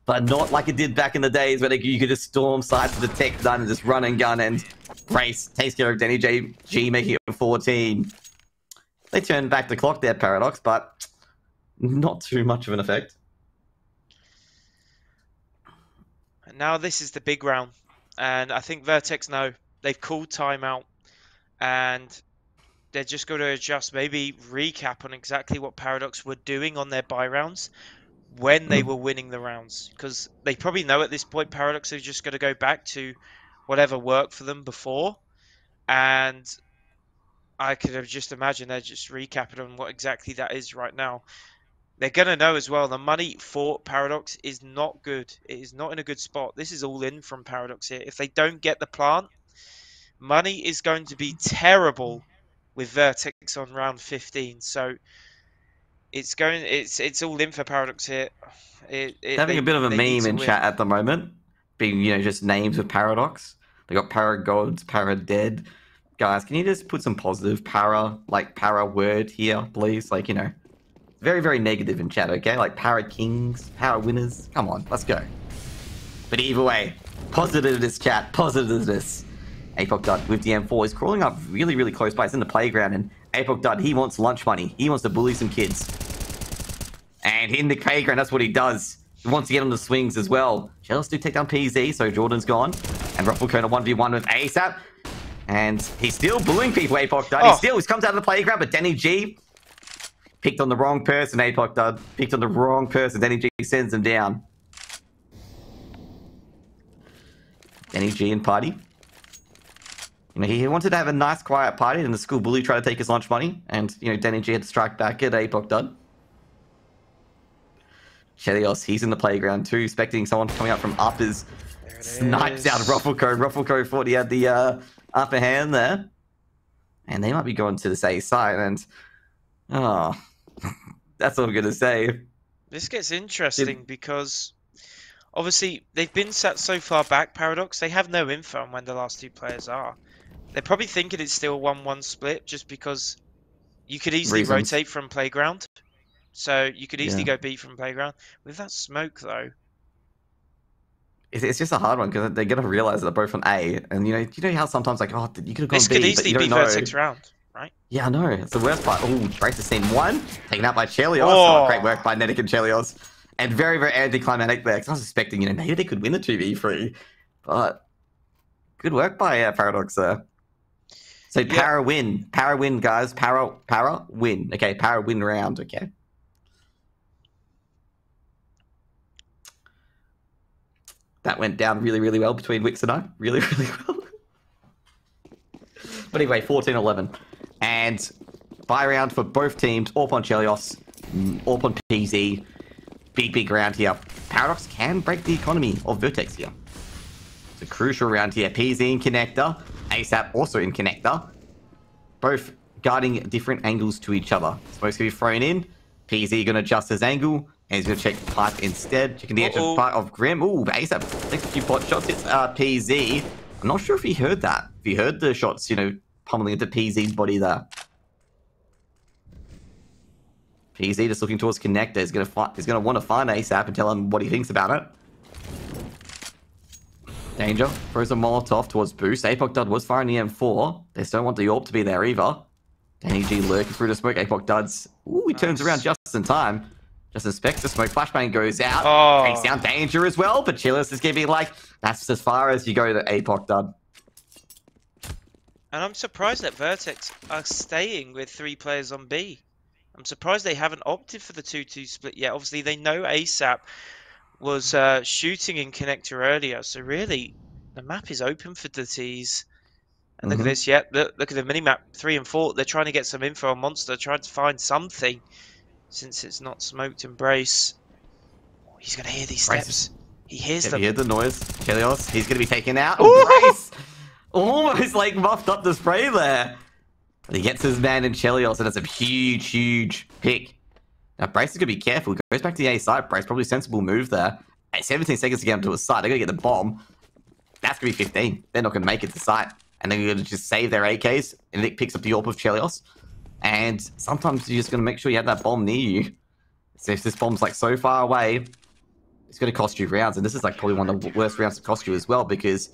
But not like it did back in the days where you could just storm sides of the Tech 9 and just run and gun, and Brace takes care of Denny G, making it 14. They turned back the clock there, Paradox, but not too much of an effect. Now this is the big round, and I think Vertex know they've called timeout, and they're just going to adjust, maybe recap on exactly what Paradox were doing on their buy rounds when they were winning the rounds, because they probably know at this point Paradox are just going to go back to whatever worked for them before, and I could have just imagined they're just recapping on what exactly that is right now. They're going to know as well, the money for Paradox is not good. It is not in a good spot. This is all in from Paradox here. If they don't get the plant, money is going to be terrible with Vertex on round 15. So it's all in for Paradox here. Having a bit of a meme in chat at the moment, being, just names of Paradox. They got Paragods, Paradead. Guys, can you just put some positive para word here, please? Very, very negative in chat, okay? Like para kings, para winners. Come on, let's go. But either way, positiveness, chat, positiveness. Apoc Dud with the M4 is crawling up really, really close by. It's in the playground, and Apoc Dud, he wants lunch money. He wants to bully some kids. And in the playground, that's what he does. He wants to get on the swings as well. Jealous do take down PZ, so Jordan's gone. And Rufflecone 1v1 with ASAP. And he's still bullying people, Apoc Dud. He comes out of the playground, but Denny G picked on the wrong person, Apoc Dud. Picked on the wrong person. Denny G sends him down. Denny G and party. He wanted to have a nice, quiet party, and the school bully tried to take his lunch money. And, Denny G had to strike back at Apoc Dud. Chelios, he's in the playground too, expecting someone coming up from uppers. Snipes out Rufflecone. Rufflecone thought he had the upper hand there. And they might be going to the safe side, and that's all I'm going to say. This gets interesting because obviously they've been set so far back, Paradox. They have no info on when the last two players are. They're probably thinking it's still 1-1 split just because you could easily rotate from playground. So you could easily go B from playground. With that smoke, though, it's just a hard one because they're going to realize that they're both on A. And, you know how sometimes, you could have gone B, this could easily be Vertex round, right? Yeah, I know. It's the worst part. Oh, Brace has seen one. Taken out by Chelios. Oh, great work by Netic and Chelios. And very, very anticlimactic there. I was expecting, maybe they could win the 2v3. But good work by Paradox there. So, Para win. Para win, guys. Para win. Okay, Para win round. Okay. That went down really, really well between Wix and I. Really, really well. But anyway, 14-11. And buy round for both teams. AWP on Chelios. AWP on PZ. Big, big round here. Paradox can break the economy of Vertex here. It's a crucial round here. PZ in connector. ASAP also in connector. Both guarding different angles to each other. Smoke's going to be thrown in. PZ going to adjust his angle. And he's going to check pipe instead. Checking the edge of part of Grim. Ooh, ASAP takes a few pot shots. Hits PZ. I'm not sure if he heard that. If he heard the shots, pummeling into PZ's body there. PZ just looking towards connector. He's going to want to find ASAP and tell him what he thinks about it. Danger. Throws a Molotov towards Boost. Apoc Dud was firing the M4. They just don't want the AWP to be there either. Danny G lurking through the smoke. Apoc Dud's. Ooh, he turns around just in time. Just inspects the smoke. Flashbang goes out. Takes down Danger as well. But Chilius is going to be like, that's as far as you go to Apoc Dud. And I'm surprised that Vertex are staying with 3 players on B. I'm surprised they haven't opted for the 2-2 split yet. Obviously, they know ASAP was shooting in connector earlier. So really, the map is open for the T's. And look at this. Yeah, look at the mini-map 3 and 4. They're trying to get some info on Monster. Trying to find something since it's not smoked and Brace. Oh, he's going to hear these steps. He hears them. He heard the noise. Chelios, he's going to be taken out. Oh, Brace! Almost muffed up the spray there. And he gets his man in Chelios, and it's a huge, huge pick. Now, Brace is going to be careful. Goes back to the A site. Brace, probably a sensible move there. At 17 seconds to get him to a site. They're going to get the bomb. That's going to be 15. They're not going to make it to site. And they're going to just save their AKs. And Nick picks up the AWP of Chelios. And sometimes you're just going to make sure you have that bomb near you. So if this bomb's like so far away, it's going to cost you rounds. And this is like probably one of the worst rounds to cost you as well, because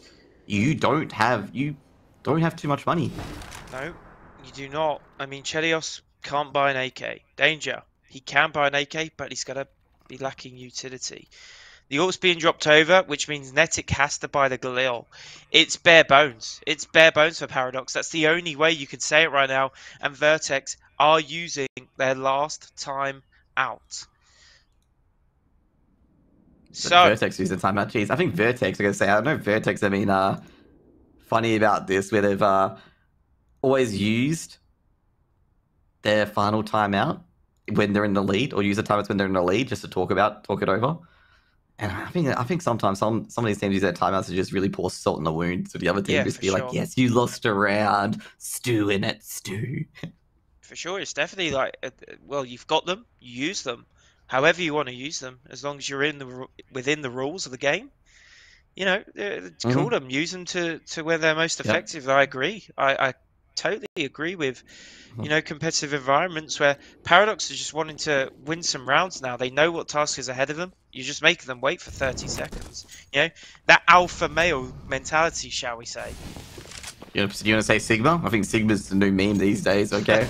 you don't have too much money. No, you do not. I mean, Chelios can't buy an AK. Danger. He can buy an AK, but he's going to be lacking utility. The AWP's being dropped over, which means Netic has to buy the Galil. It's bare bones. It's bare bones for Paradox. That's the only way you can say it right now. And VERTEX are using their last time out. So VERTEX used the timeout. Jeez, I think VERTEX, I gotta say, I don't know if VERTEX, I mean, funny about this, where they've always used their final timeout when they're in the lead, or use the timeouts when they're in the lead, just to talk it over. And I think sometimes some of these teams use their timeouts to just really pour salt in the wound, so the other team just be like, yes, you lost a round, stew in it, stew. For sure, it's definitely like, well, you've got them, you use them, however you want to use them, as long as you're within the rules of the game. You know, call them, use them to where they're most effective. I agree. I totally agree with, you know, competitive environments where Paradox is just wanting to win some rounds now. They know what task is ahead of them. You're just making them wait for 30 seconds. You know, that alpha male mentality, shall we say. You want to say Sigma? I think Sigma's the new meme these days, okay?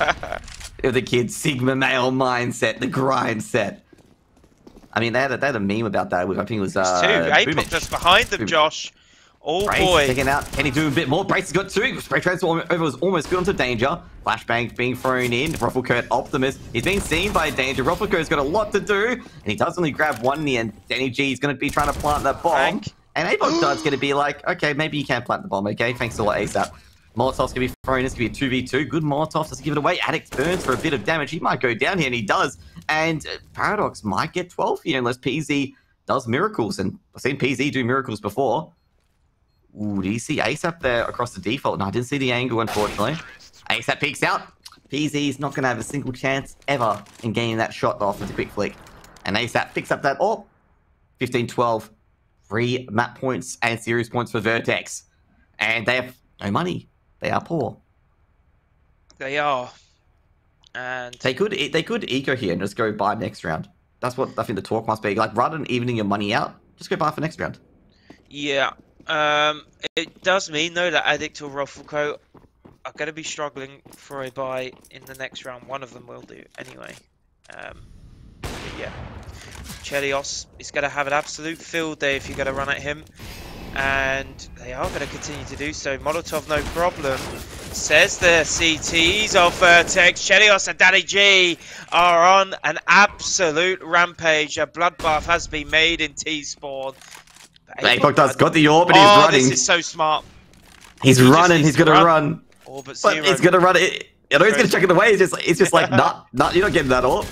The kids, Sigma male mindset, the grind set. I mean, they had a meme about that. I think it was two. Apex just behind them, Josh. Oh Brace boy. taking out. Can he do a bit more? Brace has got two. Spray transfer over was almost good onto Danger. Flashbang being thrown in. Rufflecurd Optimus. He's being seen by Danger. Rufflecurd's got a lot to do. And he does only grab one in the end. Danny G is going to be trying to plant that bomb. And Apex Dud's going to be like, okay, maybe you can plant the bomb, okay? Thanks a lot, ASAP. Molotov's going to be thrown. It's going to be a 2v2. Good Molotov. Doesn't give it away. Addict burns for a bit of damage. He might go down here, and he does. And Paradox might get 12 here unless PZ does miracles. And I've seen PZ do miracles before. Ooh, do you see ASAP there across the default? No, I didn't see the angle, unfortunately. ASAP peeks out. PZ is not going to have a single chance ever in getting that shot off with a quick flick. And ASAP picks up that 15-12. 3 map points and series points for VERTEX. And they have no money. They are poor. They are. And they could eco here and just go buy next round. That's what I think the talk must be. Like, rather than evening your money out, just go buy for next round. Yeah. It does mean, though, that Addict or Rufflecoat are going to be struggling for a buy in the next round. One of them will do, anyway. But yeah. Chelios is going to have an absolute field day if you're going to run at him. And they are going to continue to do so. Molotov, no problem. Says the CTs of VERTEX. Chelios and Daddy G are on an absolute rampage. A bloodbath has been made in T-Spawn. Apex has got the orb and he's running. This is so smart. He's running. He's going to run. But he's going to run it. You know he's going to chuck it away. It's just like, nah, you're not getting that orb.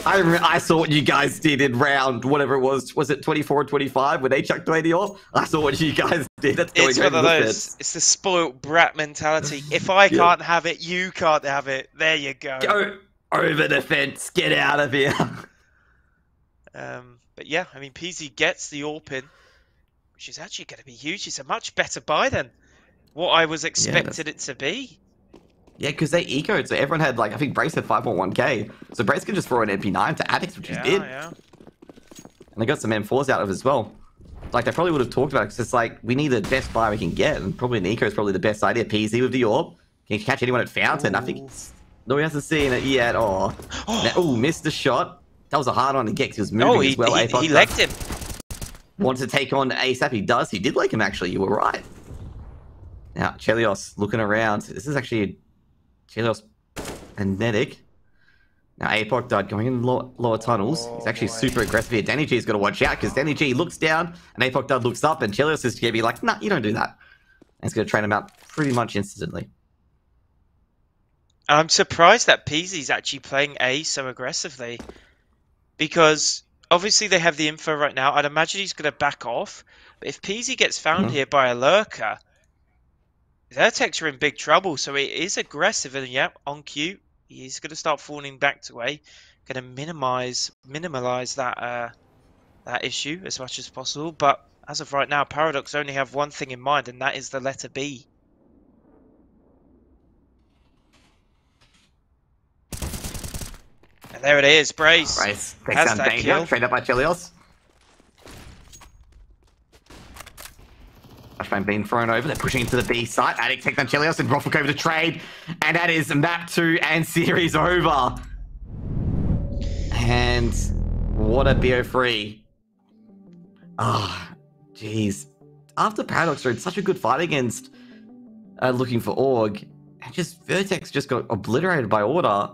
I saw what you guys did in round, whatever it was it 24 or 25 when they chucked away the orb? I saw what you guys did. That's going it's one of those, it's the spoilt brat mentality. If I can't have it, you can't have it. There you go. Go over the fence, get out of here. But yeah, I mean, PZ gets the AWP in, which is actually going to be huge. It's a much better buy than what I was expected it to be. Yeah, because they ecoed, so everyone had, like, I think Brace had 5.1k. So Brace could just throw an MP9 to Addicts, which he did. Yeah. And they got some M4s out of it as well. Like, they probably would have talked about it, because it's like, we need the best buy we can get, and probably an eco is probably the best idea. PZ with the orb. Can you catch anyone at Fountain? Ooh. I think no one hasn't seen it yet. Missed the shot. That was a hard one to get, because he was moving as well. He legged him. Wanted to take on ASAP. He does. He did leg him, actually. You were right. Now, Chelios looking around. This is actually Chelios and Netic. Now, Apoc died going in lower tunnels. He's actually super aggressive here. Danny G's got to watch out because Danny G looks down and Apoc Dud looks up and Chelios is going to be like, nah, you don't do that. And it's going to train him out pretty much instantly. I'm surprised that PZ's actually playing A so aggressively because obviously they have the info right now. I'd imagine he's going to back off. But if PZ gets found here by a lurker, Vertex are in big trouble, so it is aggressive, and yep, on cue, he's going to start falling back to way, going to minimize that that issue as much as possible. But as of right now, Paradox only have one thing in mind, and that is the letter B. And there it is, Brace. Brace takes Has down that Danger, kill. trained up by Chelios. Flashbang being thrown over, they're pushing into the B site. Addict take down Chelios and Rothwick over to trade. And that is map 2 and series over. And what a BO3. Ah, jeez. After Paradox showed such a good fight against looking for Org, and just Vertex just got obliterated by Order.